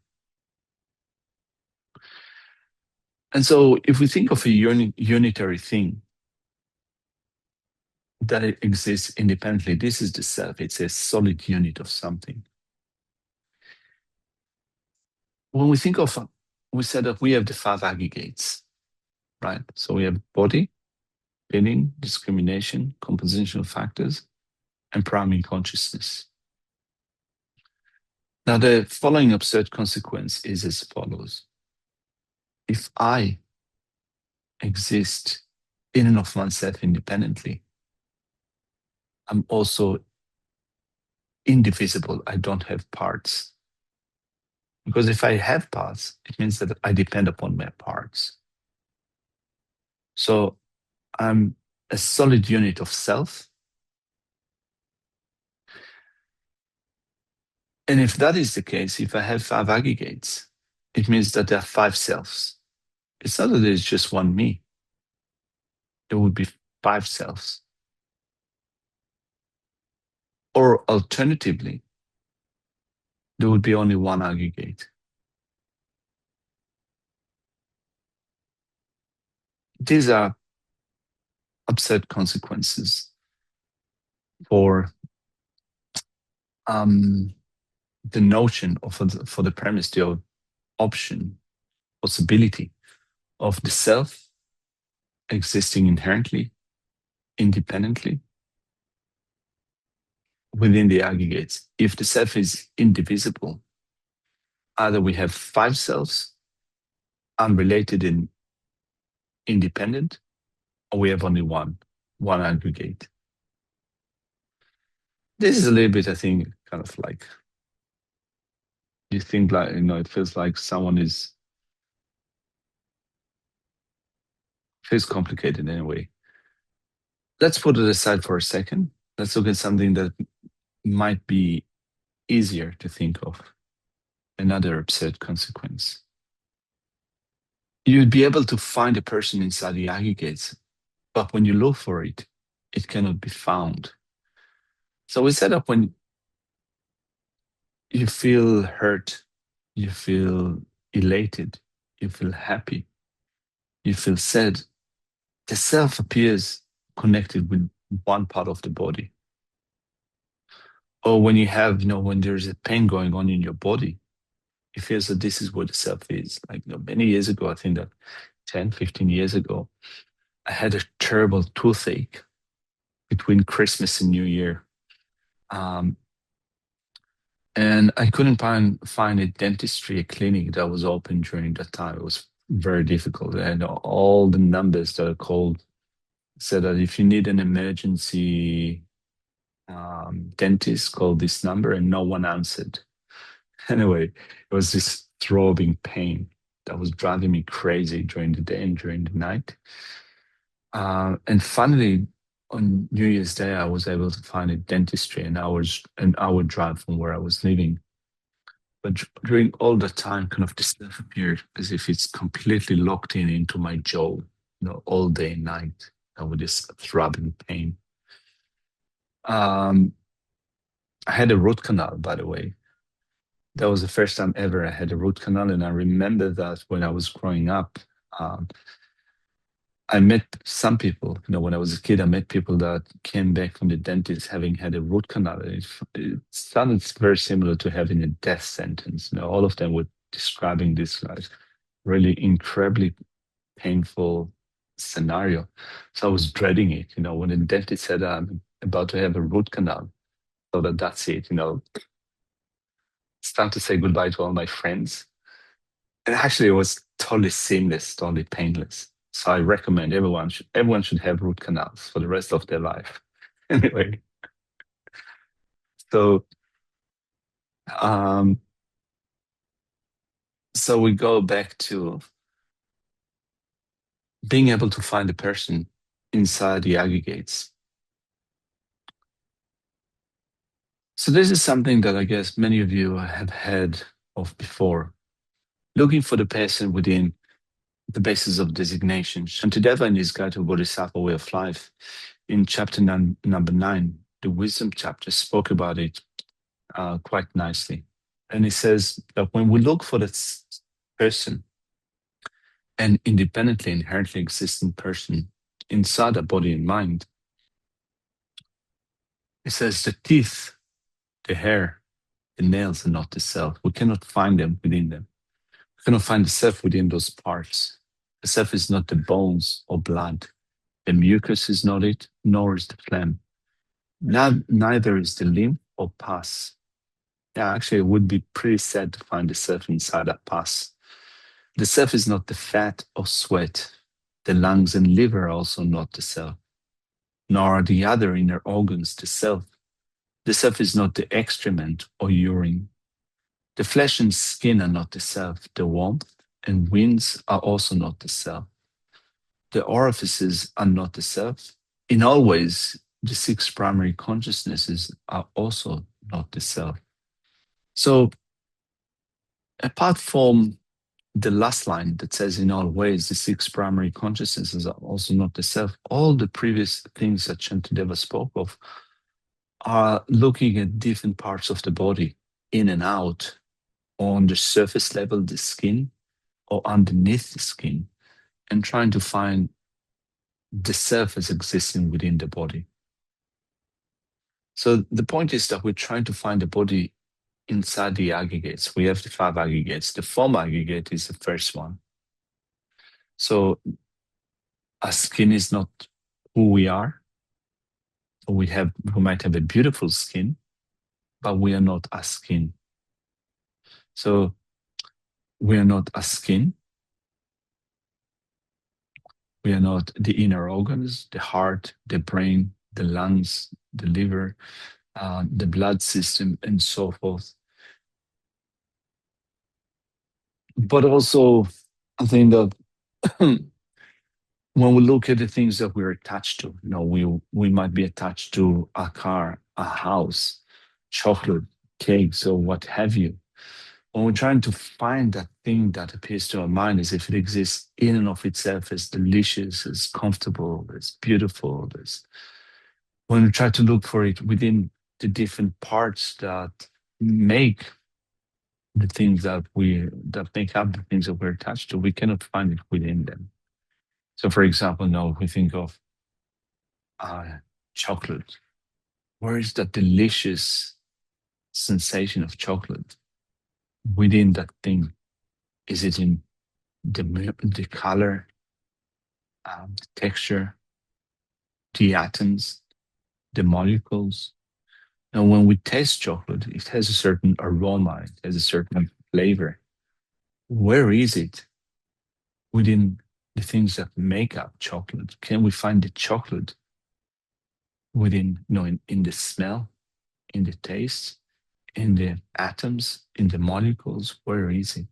And so if we think of a unitary thing that it exists independently, this is the self. It's a solid unit of something. When we think of, we said that we have the 5 aggregates, right? So we have body, feeling, discrimination, compositional factors, and primary consciousness. Now, the following absurd consequence is as follows. If I exist in and of myself independently, I'm also indivisible. I don't have parts. Because if I have parts, it means that I depend upon my parts. So I'm a solid unit of self. And if that is the case, if I have 5 aggregates, it means that there are 5 selves. It's not that there's just one me. There would be 5 selves. Or alternatively, there would be only one aggregate. These are absurd consequences for the notion of, for the premise, the option, possibility of the self existing inherently, independently, within the aggregates. If the self is indivisible, either we have 5 selves, unrelated and independent, or we have only one aggregate. This is a little bit, I think, kind of like, you think like, it feels like feels complicated in a way. Let's put it aside for a second. Let's look at something that might be easier to think of. Another absurd consequence. You'd be able to find a person inside the aggregates, but when you look for it, it cannot be found. So we said that when you feel hurt, you feel elated, you feel happy, you feel sad, the self appears connected with one part of the body. Or when you have, when there's a pain going on in your body, it feels that this is where the self is. Like, many years ago, I think that 10, 15 years ago, I had a terrible toothache between Christmas and New Year. And I couldn't find a dentistry, a clinic that was open during that time. It was very difficult. And all the numbers that are called said that if you need an emergency dentist, call this number, and no one answered. Anyway, it was this throbbing pain that was driving me crazy during the day and during the night. And finally, on New Year's Day, I was able to find a dentistry an hour drive from where I was living. But during all the time, kind of this stuff appeared as if it's completely locked into my jaw, all day and night, and with this throbbing pain. I had a root canal, by the way. That was the first time ever I had a root canal, and I remember that when I was growing up, um, I met some people, when I was a kid, I met people that came back from the dentist having had a root canal. It sounded very similar to having a death sentence. All of them were describing this really incredibly painful scenario. So I was dreading it, when the dentist said I'm about to have a root canal. So that's it, it's time to say goodbye to all my friends. And actually, it was totally seamless, totally painless. So I recommend everyone should have root canals for the rest of their life. Anyway, so um, so we go back to being able to find a person inside the aggregates. So this is something that I guess many of you have heard of before. Looking for the person within the basis of designation. Shantideva in his Guide to Bodhisattva Way of Life, in chapter number 9, the wisdom chapter, spoke about it quite nicely. And he says that when we look for this person, an independently, inherently existent person inside a body and mind, he says the teeth, the hair, the nails are not the self. We cannot find them within them. We cannot find the self within those parts. The self is not the bones or blood. The mucus is not it, nor is the phlegm. Neither is the lymph or pus. Yeah, actually, it would be pretty sad to find the self inside a pus. The self is not the fat or sweat. The lungs and liver are also not the self, nor are the other inner organs the self. The self is not the excrement or urine. The flesh and skin are not the self. The warmth and winds are also not the self. The orifices are not the self. In all ways, the six primary consciousnesses are also not the self. So, apart from the last line that says, in all ways, the six primary consciousnesses are also not the self, all the previous things that Shantideva spoke of are looking at different parts of the body, in and out, on the surface level, the skin, or underneath the skin, and trying to find the self as existing within the body. So the point is that we're trying to find the body inside the aggregates. We have the 5 aggregates. The form aggregate is the first one. So our skin is not who we are. We might have a beautiful skin, but we are not our skin. So we are not our skin. We are not the inner organs, the heart, the brain, the lungs, the liver, the blood system, and so forth. But also, I think that when we look at the things that we're attached to, we might be attached to a car, a house, chocolate, cakes, or what have you. When we're trying to find that thing that appears to our mind as if it exists in and of itself as delicious, as comfortable, as beautiful, when we try to look for it within the different parts that make the things that make up the things that we're attached to, we cannot find it within them. So, for example, now if we think of chocolate, where is that delicious sensation of chocolate within that thing? Is it in the color, the texture, the atoms, the molecules? And when we taste chocolate, it has a certain aroma, it has a certain flavor. Where is it within the things that make up chocolate? Can we find the chocolate within, in the smell, in the taste, in the atoms, in the molecules? Where is it?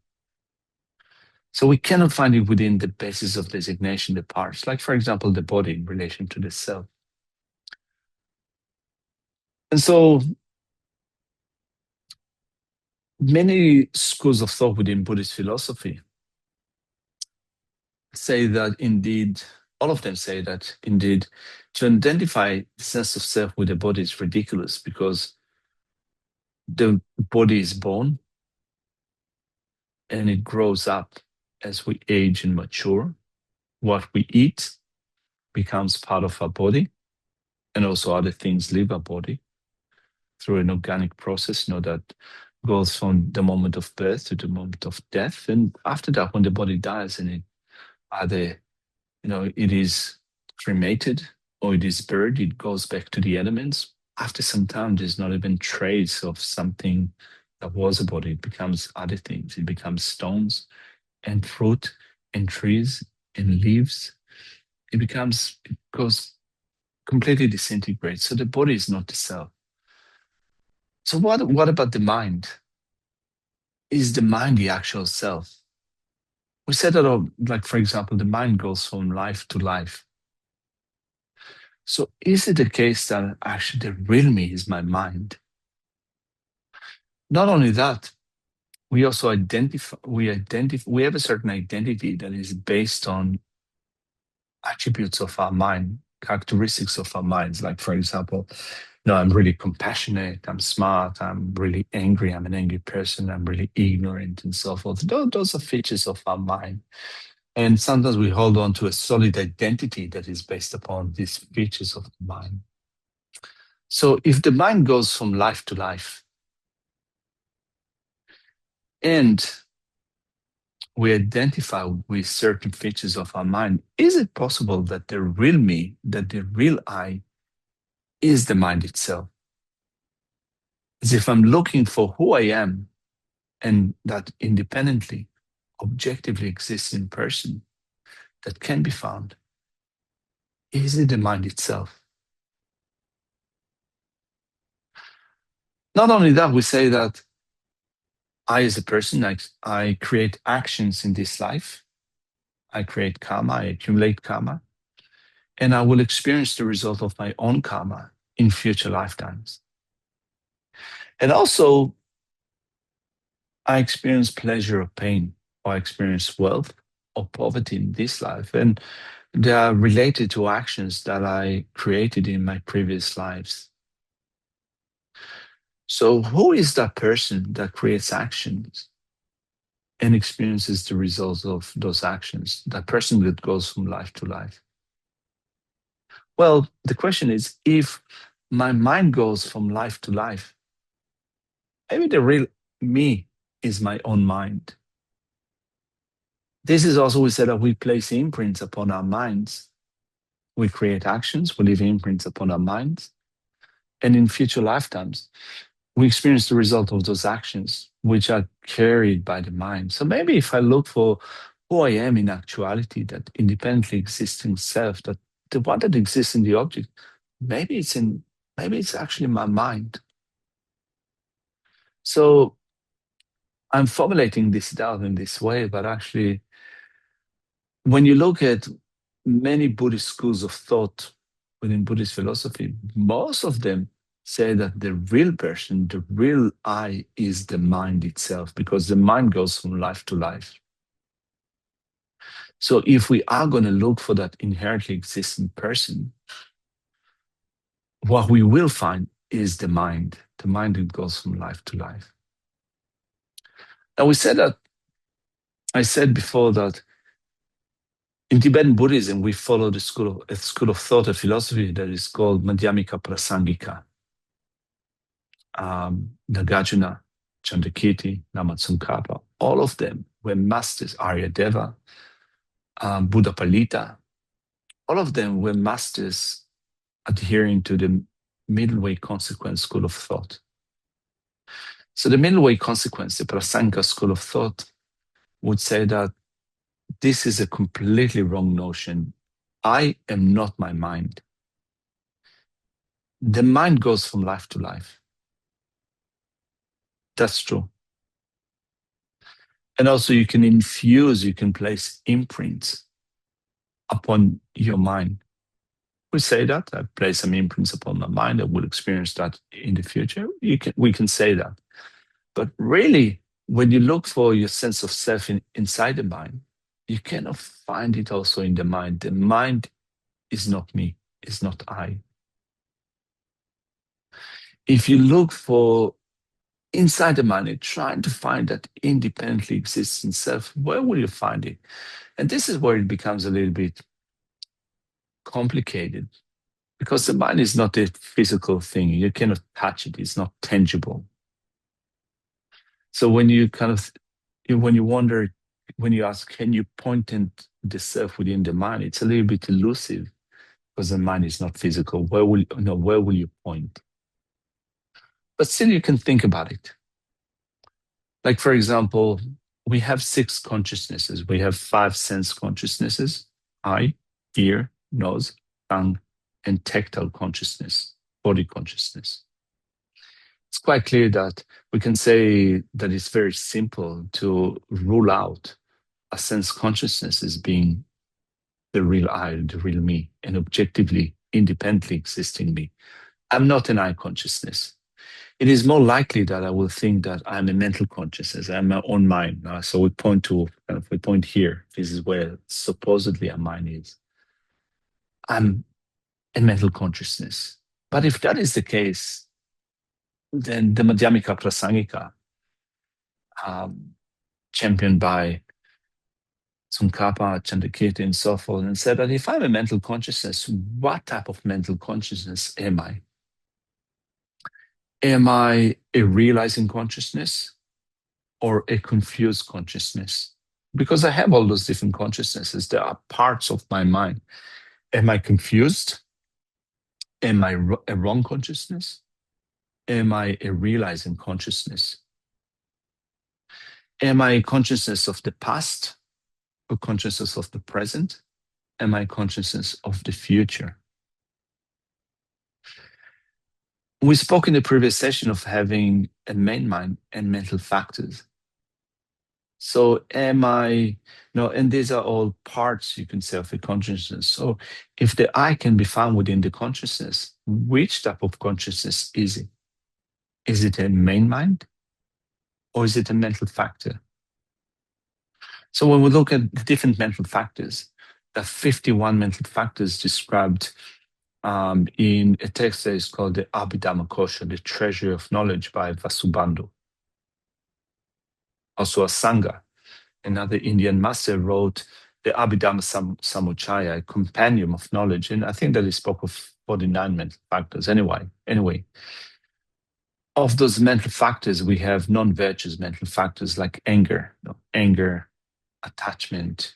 So we cannot find it within the basis of designation, the parts, like, for example, the body in relation to the self. And so many schools of thought within Buddhist philosophy say that indeed, all of them say that indeed, to identify the sense of self with the body is ridiculous because the body is born and it grows up as we age and mature. What we eat becomes part of our body, and also other things leave our body through an organic process, that goes from the moment of birth to the moment of death. And after that, when the body dies and it is cremated or it is buried, it goes back to the elements. After some time, there's not even trace of something that was a body. It becomes other things. It becomes stones and fruit and trees and leaves. It goes completely disintegrates. So the body is not the self. So what about the mind? Is the mind the actual self? We said that, like, for example, the mind goes from life to life. So is it the case that actually the real me is my mind? Not only that, we also we have a certain identity that is based on attributes of our mind, characteristics of our minds. Like, for example, I'm really compassionate, I'm smart, I'm really angry, I'm an angry person, I'm really ignorant, and so forth. Those are features of our mind. And sometimes we hold on to a solid identity that is based upon these features of the mind. So if the mind goes from life to life and we identify with certain features of our mind, is it possible that the real me, that the real I, is the mind itself? As if I'm looking for who I am and that independently, objectively exists in person that can be found. Is it the mind itself? Not only that, we say that I, as a person, I create actions in this life. I create karma, I accumulate karma, and I will experience the result of my own karma in future lifetimes. And also, I experience pleasure or pain, or I experience wealth or poverty in this life. And they are related to actions that I created in my previous lives. So, who is that person that creates actions and experiences the results of those actions? That person that goes from life to life? Well, the question is, if my mind goes from life to life, maybe the real me is my own mind. This is also, we said that we place imprints upon our minds. We create actions, we leave imprints upon our minds. And in future lifetimes, we experience the result of those actions, which are carried by the mind. So maybe if I look for who I am in actuality, that independently existing self, that the one that exists in the object, maybe it's actually my mind. So I'm formulating this doubt in this way, but actually, when you look at many Buddhist schools of thought within Buddhist philosophy, most of them say that the real person, the real I, is the mind itself, because the mind goes from life to life. So if we are going to look for that inherently existing person, what we will find is the mind that goes from life to life. Now, I said before that in Tibetan Buddhism, we follow a school of thought, a philosophy that is called Madhyamika Prasangika. Nagarjuna, Chandrakirti, Namatsumkapa, all of them were masters. Aryadeva, Buddha Palita, all of them were masters adhering to the middle way consequence school of thought. So the middle way consequence, the Prasangika school of thought, would say that this is a completely wrong notion. I am not my mind. The mind goes from life to life. That's true. And also you can place imprints upon your mind. We say that, I place some imprints upon my mind, I will experience that in the future. We can say that. But really, when you look for your sense of self inside the mind, you cannot find it also in the mind. The mind is not me, is not I. If you look for inside the mind, trying to find that independently existing self, where will you find it? And this is where it becomes a little bit complicated, because the mind is not a physical thing. You cannot touch it. It's not tangible. So when you when you wonder, when you ask, can you point in the self within the mind? It's a little bit elusive because the mind is not physical. Where will you point? But still, you can think about it. Like, for example, we have 6 consciousnesses. We have 5 sense consciousnesses: eye, ear, nose, tongue, and tactile consciousness, body consciousness. It's quite clear that we can say that it's very simple to rule out a sense consciousness as being the real I, the real me, and objectively, independently existing me. I'm not an I consciousness. it is more likely that I will think that I'm a mental consciousness, I'm my own mind. So we point to, we point here. This is where supposedly a mind is. I'm a mental consciousness. But if that is the case, then the Madhyamika Prasangika, championed by Tsongkhapa, Chandrakirti, and so forth, and said that if I'm a mental consciousness, what type of mental consciousness am I? Am I a realizing consciousness or a confused consciousness? Because I have all those different consciousnesses. There are parts of my mind. Am I confused? Am I a wrong consciousness? Am I a realizing consciousness? Am I a consciousness of the past or consciousness of the present? Am I consciousness of the future? We spoke in the previous session of having a main mind and mental factors. So am I, and these are all parts, you can say, of the consciousness. So if the I can be found within the consciousness, which type of consciousness is it? Is it a main mind or is it a mental factor? So when we look at the different mental factors, there are 51 mental factors described in a text that is called the Abhidhamma Kosha, the Treasury of Knowledge by Vasubandhu. Also, a Sangha, another Indian master, wrote the Abhidhamma Samuchaya, a compendium of knowledge, and I think that he spoke of 49 mental factors. Anyway, of those mental factors, we have non-virtuous mental factors like anger, attachment,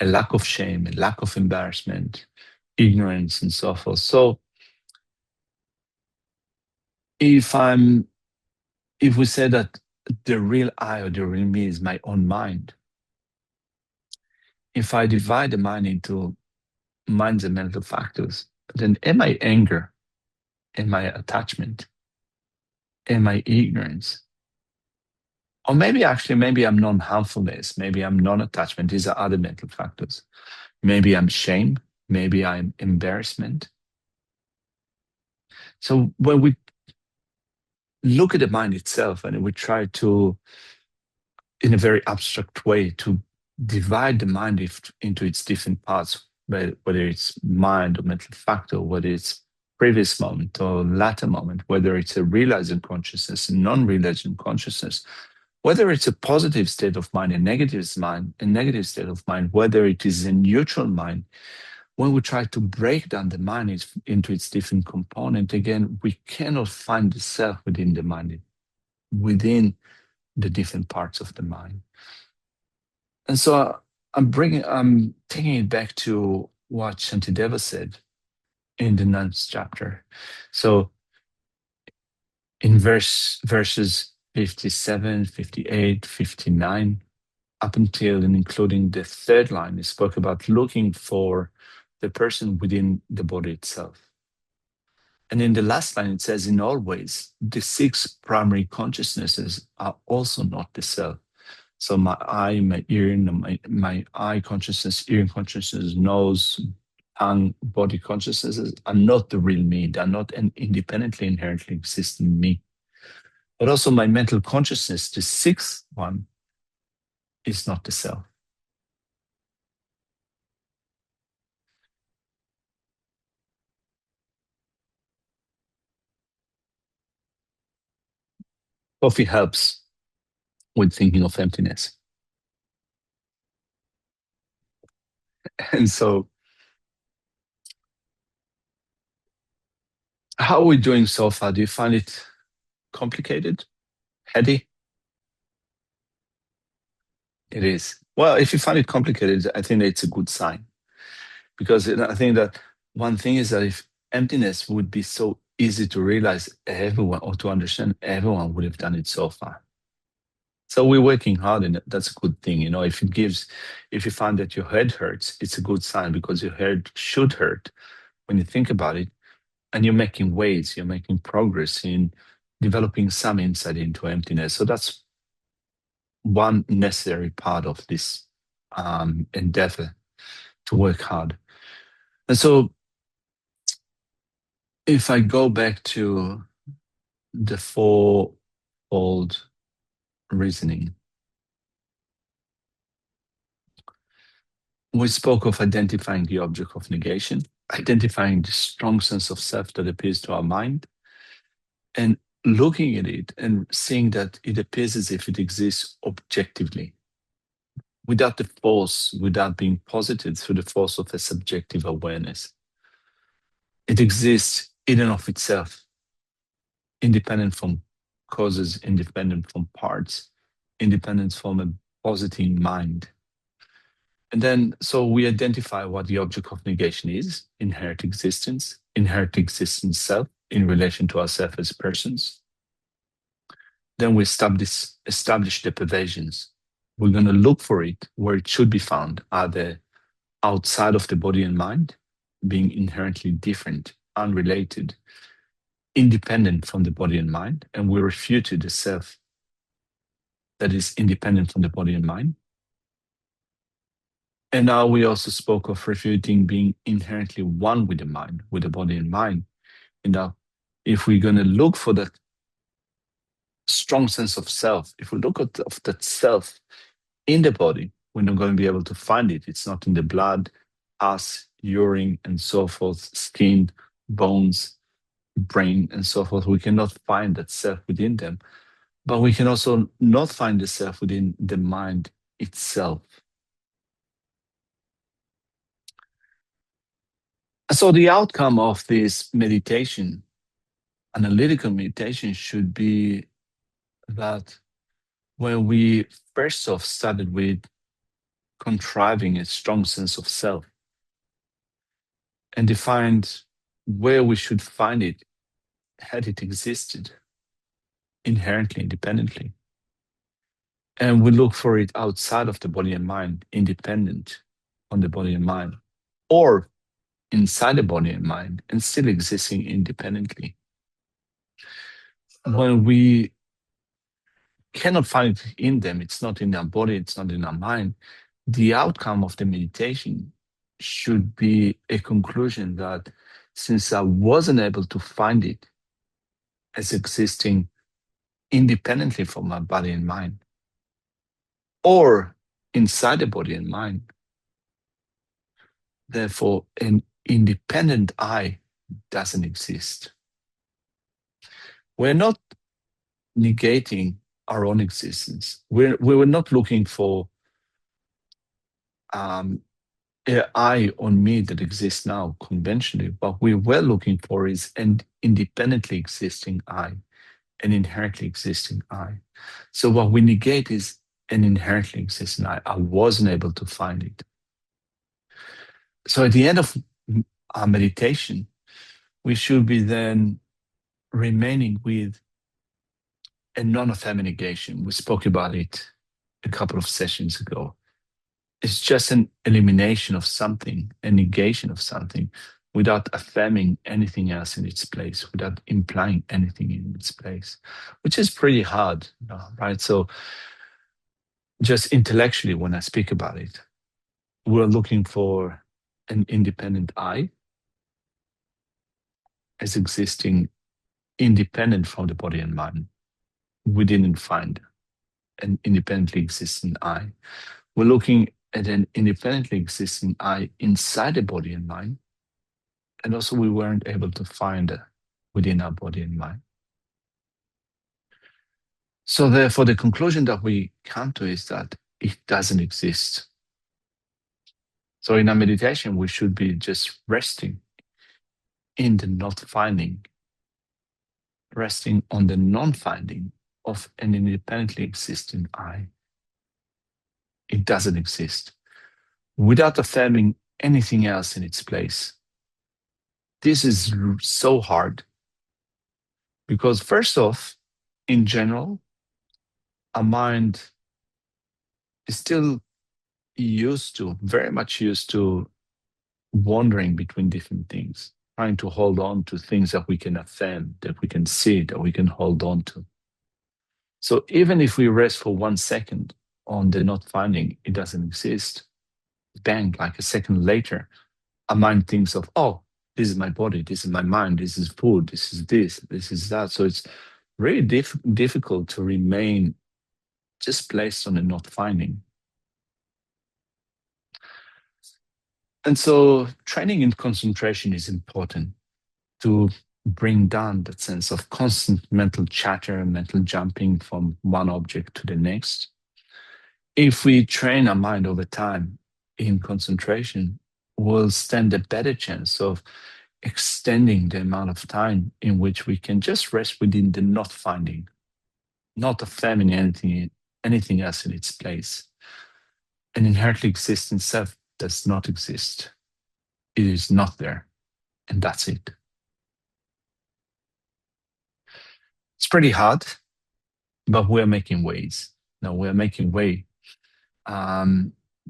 a lack of shame, a lack of embarrassment, ignorance, and so forth. So if we say that the real I or the real me is my own mind, if I divide the mind into minds and mental factors, then am I anger? Am I attachment? Am I ignorance? Or maybe I'm non-harmfulness. Maybe I'm non-attachment. These are other mental factors. Maybe I'm shame. Maybe I'm embarrassment. So when we look at the mind itself and we try to, in a very abstract way, to divide the mind into its different parts, whether it's mind or mental factor, whether it's previous moment or latter moment, whether it's a realizing consciousness and non-realizing consciousness, whether it's a positive state of mind, a negative state of mind, whether it is a neutral mind, when we try to break down the mind into its different components, again, we cannot find the self within the mind, within the different parts of the mind. And so I'm taking it back to what Shantideva said in the 9th chapter. So in verses 57, 58, 59, up until and including the 3rd line, he spoke about looking for the person within the body itself. And in the last line, it says, in all ways, the 6 primary consciousnesses are also not the self. So my eye, my ear, my eye consciousness, ear consciousness, nose, tongue, body consciousnesses are not the real me. They're not an independently, inherently existing me. But also my mental consciousness, the 6th one, is not the self. Coffee helps with thinking of emptiness. And so, how are we doing so far? Do you find it complicated? Heady? It is. Well, if you find it complicated, I think it's a good sign. Because I think that one thing is that if emptiness would be so easy to realize, everyone, or to understand, everyone would have done it so far. So we're working hard in it. That's a good thing. If you find that your head hurts, it's a good sign because your head should hurt when you think about it. And you're making waves, you're making progress in developing some insight into emptiness. So that's one necessary part of this endeavor to work hard. And so if I go back to the fourfold reasoning. We spoke of identifying the object of negation, identifying the strong sense of self that appears to our mind, and looking at it and seeing that it appears as if it exists objectively, without the force, without being posited through the force of a subjective awareness. It exists in and of itself, independent from causes, independent from parts, independent from a positive mind. And then, so we identify what the object of negation is: inherent existence self in relation to ourselves as persons. Then we establish the perversions. We're going to look for it where it should be found, either outside of the body and mind, being inherently different, unrelated, independent from the body and mind, and we refute the self that is independent from the body and mind. And now we also spoke of refuting being inherently one with the mind, with the body and mind. And now, if we're going to look for that strong sense of self, if we look at of that self in the body, we're not going to be able to find it. It's not in the blood, pus, urine, and so forth, skin, bones, brain, and so forth. We cannot find that self within them. But we can also not find the self within the mind itself. So the outcome of this meditation, analytical meditation, should be that when we first off started with contriving a strong sense of self and defined where we should find it had it existed inherently, independently, and we look for it outside of the body and mind, independent on the body and mind, or inside the body and mind and still existing independently. When we cannot find it in them, it's not in our body, it's not in our mind, the outcome of the meditation should be a conclusion that since I wasn't able to find it as existing independently from my body and mind, or inside the body and mind, therefore an independent I doesn't exist. We're not negating our own existence. We were not looking for an I on me that exists now conventionally. What we were looking for is an independently existing I, an inherently existing I. So what we negate is an inherently existing I. I wasn't able to find it. So at the end of our meditation, we should be then remaining with a non-affirming negation. We spoke about it a couple of sessions ago. It's just an elimination of something, a negation of something, without affirming anything else in its place, without implying anything in its place, which is pretty hard, right? So just intellectually, when I speak about it, we're looking for an independent I as existing independent from the body and mind. We didn't find an independently existing I. We're looking at an independently existing I inside the body and mind. And also we weren't able to find within our body and mind. So therefore, the conclusion that we come to is that it doesn't exist. So in our meditation, we should be just resting in the not finding, resting on the non-finding of an independently existing I. It doesn't exist, without affirming anything else in its place. This is so hard because first off, in general, our mind is still very much used to wandering between different things, trying to hold on to things that we can affirm, that we can see, that we can hold on to. So even if we rest for 1 second on the not finding, it doesn't exist, bang, like a second later, our mind thinks of, oh, this is my body, this is my mind, this is food, this is this is that. So it's really difficult to remain just placed on a not finding. And so training in concentration is important to bring down that sense of constant mental chatter, mental jumping from one object to the next. If we train our mind over time in concentration, we'll stand a better chance of extending the amount of time in which we can just rest within the not finding, not affirming anything else in its place. An inherently existing self does not exist. It is not there, and that's it. It's pretty hard, but we're making ways. Now we're making way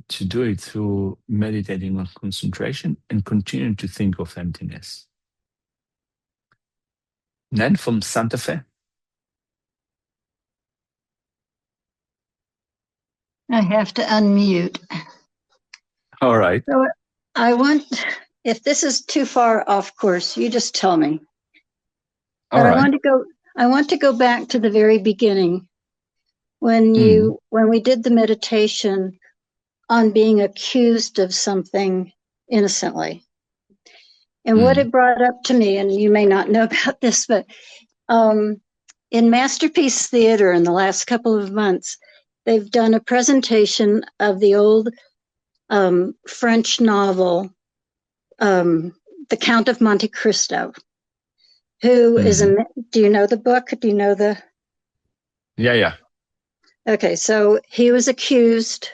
to do it through meditating on concentration and continuing to think of emptiness. Ned from Santa Fe. I have to unmute. All right. So if this is too far off course, you just tell me. But I want to go back to the very beginning when we did the meditation on being accused of something innocently. And what it brought up to me, and you may not know about this, but in Masterpiece Theater in the last couple of months, they've done a presentation of the old French novel, The Count of Monte Cristo, who is do you know the book? Do you know the? Yeah. Okay, so he was accused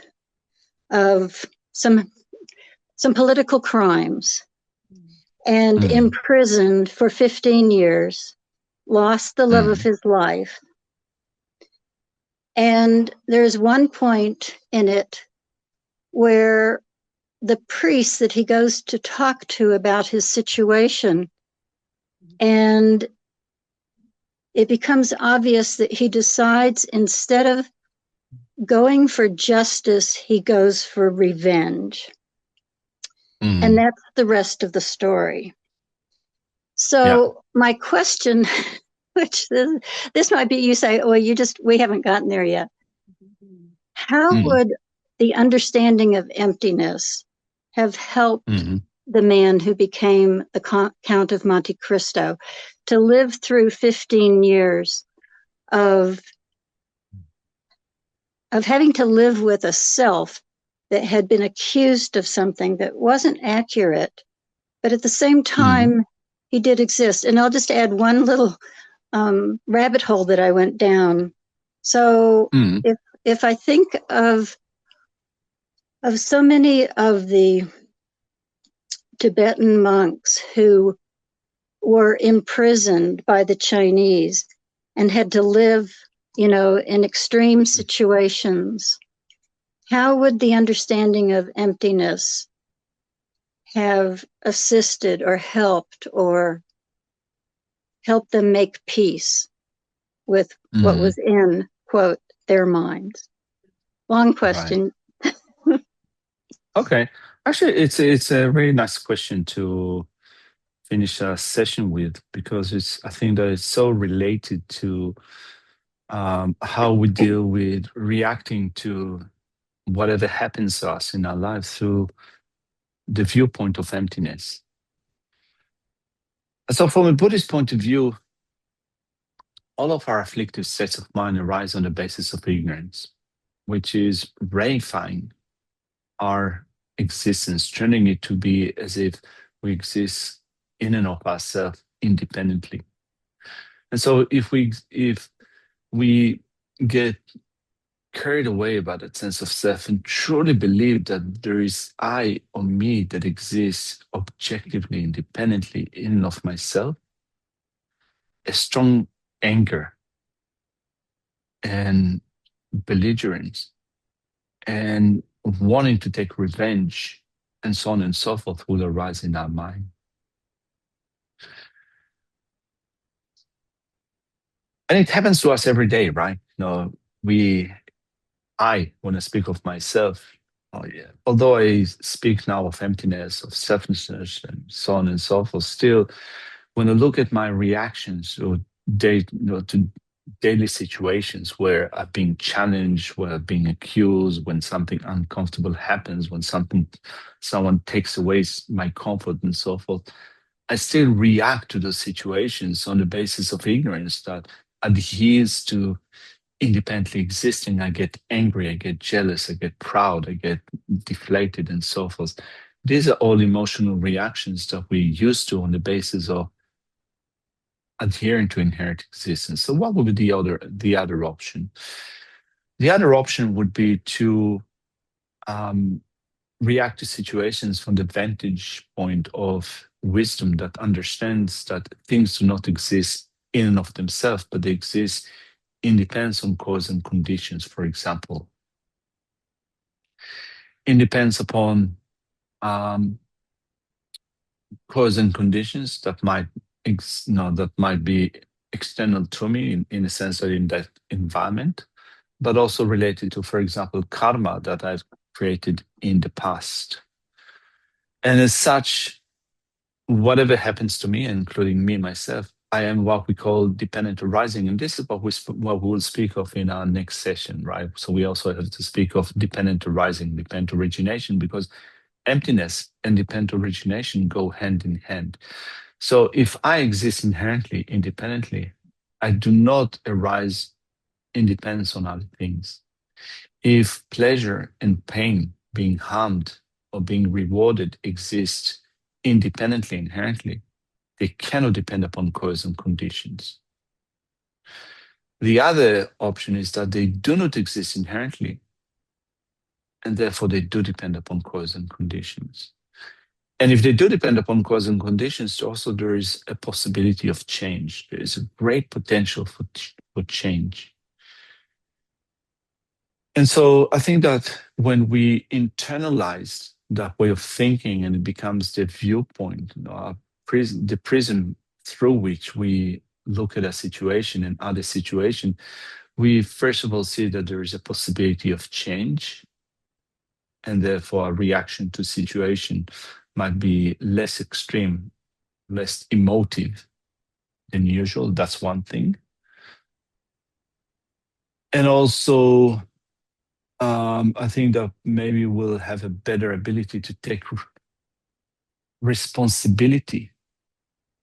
of some political crimes and imprisoned for 15 years, lost the love of his life. And there's one point in it where the priest that he goes to talk to about his situation, and it becomes obvious that he decides instead of going for justice, he goes for revenge. And that's the rest of the story. So my question, which this might be, you say, well, we haven't gotten there yet. How would the understanding of emptiness have helped the man who became the Count of Monte Cristo to live through 15 years of having to live with a self that had been accused of something that wasn't accurate, but at the same time, he did exist. And I'll just add one little rabbit hole that I went down. So if I think of so many of the Tibetan monks who were imprisoned by the Chinese and had to live, in extreme situations, how would the understanding of emptiness have assisted or helped them make peace with what was in, quote, their minds? Long question. Right. Okay. Actually, it's a really nice question to finish a session with, because I think that it's so related to how we deal with reacting to whatever happens to us in our lives through the viewpoint of emptiness. So from a Buddhist point of view, all of our afflictive states of mind arise on the basis of ignorance, which is reifying our existence, turning it to be as if we exist in and of ourselves independently. And so if we get carried away by that sense of self and truly believe that there is I or me that exists objectively, independently in and of myself, a strong anger and belligerence and wanting to take revenge and so on and so forth will arise in our mind. And it happens to us every day, right? When I speak of myself, although I speak now of emptiness, of selflessness, and so on and so forth, still, when I look at my reactions to daily situations where I've been challenged, where I've been accused, when something uncomfortable happens, when someone takes away my comfort and so forth, I still react to those situations on the basis of ignorance that adheres to independently existing. I get angry, I get jealous, I get proud, I get deflated, and so forth. These are all emotional reactions that we used to on the basis of adhering to inherent existence. So what would be the other option? The other option would be to um, react to situations from the vantage point of wisdom that understands that things do not exist in and of themselves, but they exist in depends on cause and conditions. For example, it depends upon um, cause and conditions that might be external to me in a sense that in that environment, but also related to, for example, karma that I've created in the past. And as such, whatever happens to me, including me myself, I am what we call dependent arising, and this is what we will speak of in our next session, right? So we also have to speak of dependent arising, dependent origination, because emptiness and dependent origination go hand in hand. So if I exist inherently, independently, I do not arise in dependence on other things. If pleasure and pain, being harmed or being rewarded, exist independently, inherently, they cannot depend upon cause and conditions. The other option is that they do not exist inherently, and therefore they do depend upon cause and conditions. And if they do depend upon cause and conditions, also there is a possibility of change. There is a great potential for change. And so I think that when we internalize that way of thinking and it becomes the viewpoint, the prism through which we look at a situation and other situation, we first of all see that there is a possibility of change, and therefore a reaction to situation might be less extreme, less emotive than usual. That's one thing. And also, I think that maybe we'll have a better ability to take responsibility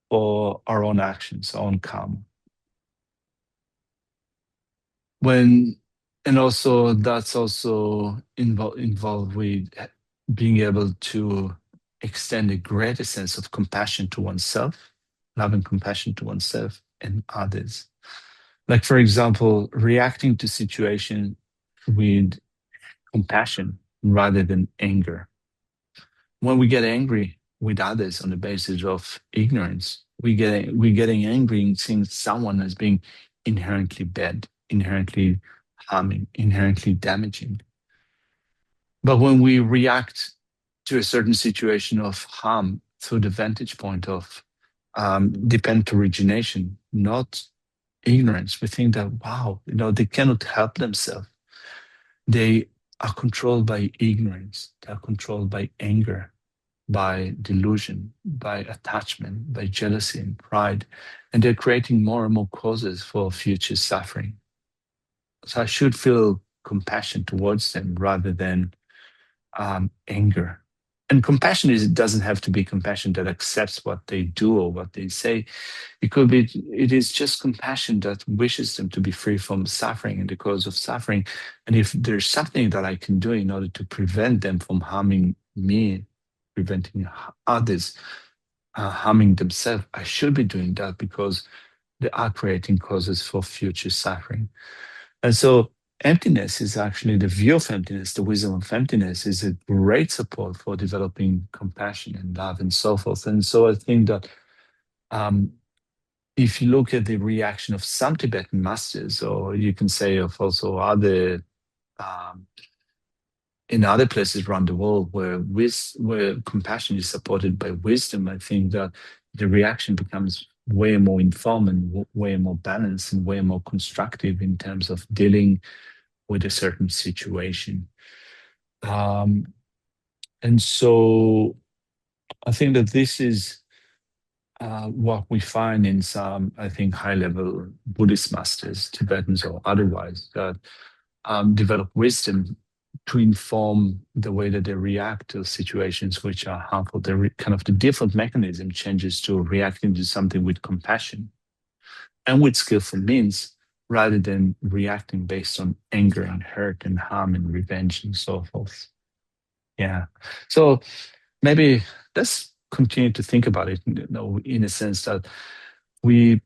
for our own actions, our own karma. And also that's also involved with being able to extend a greater sense of compassion to oneself, love and compassion to oneself and others. Like, for example, reacting to situation with compassion rather than anger. When we get angry with others on the basis of ignorance, we're getting angry and seeing someone as being inherently bad, inherently harming, inherently damaging. But when we react to a certain situation of harm through the vantage point of dependent origination, not ignorance, we think that, wow, they cannot help themselves. They are controlled by ignorance. They are controlled by anger, by delusion, by attachment, by jealousy and pride. And they're creating more and more causes for future suffering. So I should feel compassion towards them rather than anger. And compassion doesn't have to be compassion that accepts what they do or what they say. It is just compassion that wishes them to be free from suffering and the cause of suffering. And if there's something that I can do in order to prevent them from harming me, preventing others, harming themselves, I should be doing that because they are creating causes for future suffering. And so emptiness is actually the view of emptiness, the wisdom of emptiness is a great support for developing compassion and love and so forth. And so I think that if you look at the reaction of some Tibetan masters, or you can say of also other in other places around the world where compassion is supported by wisdom, I think that the reaction becomes way more informed and way more balanced and way more constructive in terms of dealing with a certain situation. And so I think that this is what we find in some, I think, high-level Buddhist masters, Tibetans or otherwise, that develop wisdom to inform the way that they react to situations which are harmful. Kind of the default mechanism changes to reacting to something with compassion and with skillful means, rather than reacting based on anger and hurt and harm and revenge and so forth. Yeah. So maybe let's continue to think about it, in a sense that we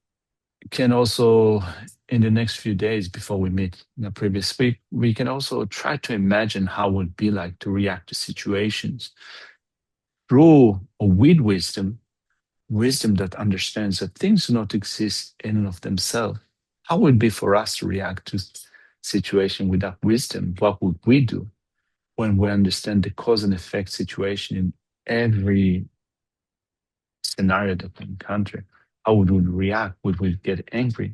can also, in the next few days before we meet in the previous week, we can also try to imagine how it would be like to react to situations through or with wisdom, wisdom that understands that things do not exist in and of themselves. How would it be for us to react to situation without wisdom? What would we do when we understand the cause and effect situation in every scenario that we encounter? How would we react? Would we get angry?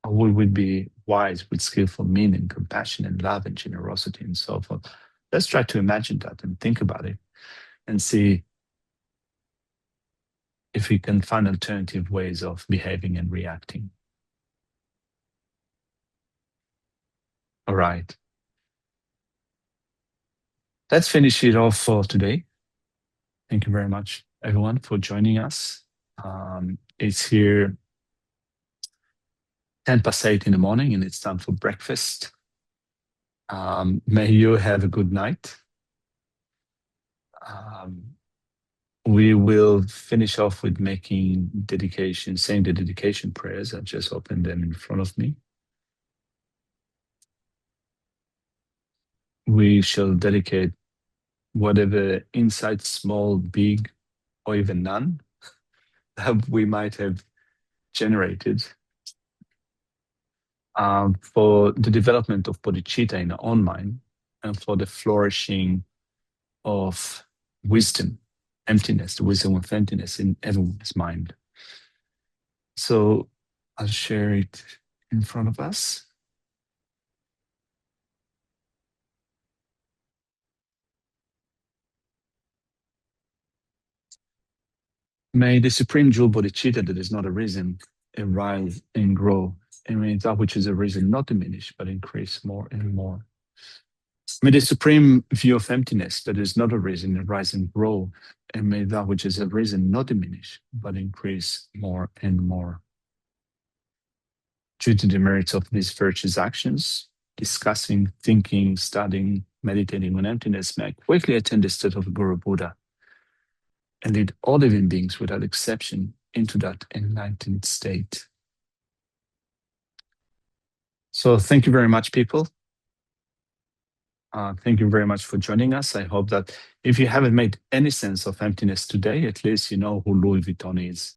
Or would we be wise with skillful meaning, compassion, and love and generosity and so forth? Let's try to imagine that and think about it and see if we can find alternative ways of behaving and reacting. All right. Let's finish it off for today. Thank you very much, everyone, for joining us. It's here 8:10 in the morning, and it's time for breakfast. May you have a good night. We will finish off with making dedication, saying the dedication prayers. I just opened them in front of me. We shall dedicate whatever insights, small, big, or even none, that we might have generated for the development of bodhicitta in our own mind and for the flourishing of wisdom, emptiness, the wisdom of emptiness in everyone's mind. So I'll share it in front of us. May the supreme jewel bodhicitta that is not arisen arise and grow, and may that which is arisen not diminish, but increase more and more. May the supreme view of emptiness that is not arisen arise and grow, and may that which is arisen not diminish, but increase more and more. Due to the merits of these virtuous actions, discussing, thinking, studying, meditating on emptiness, may I quickly attain the state of Guru Buddha and lead all living beings without exception into that enlightened state. So thank you very much, people. Thank you very much for joining us. I hope that if you haven't made any sense of emptiness today, at least you know who Louis Vuitton is.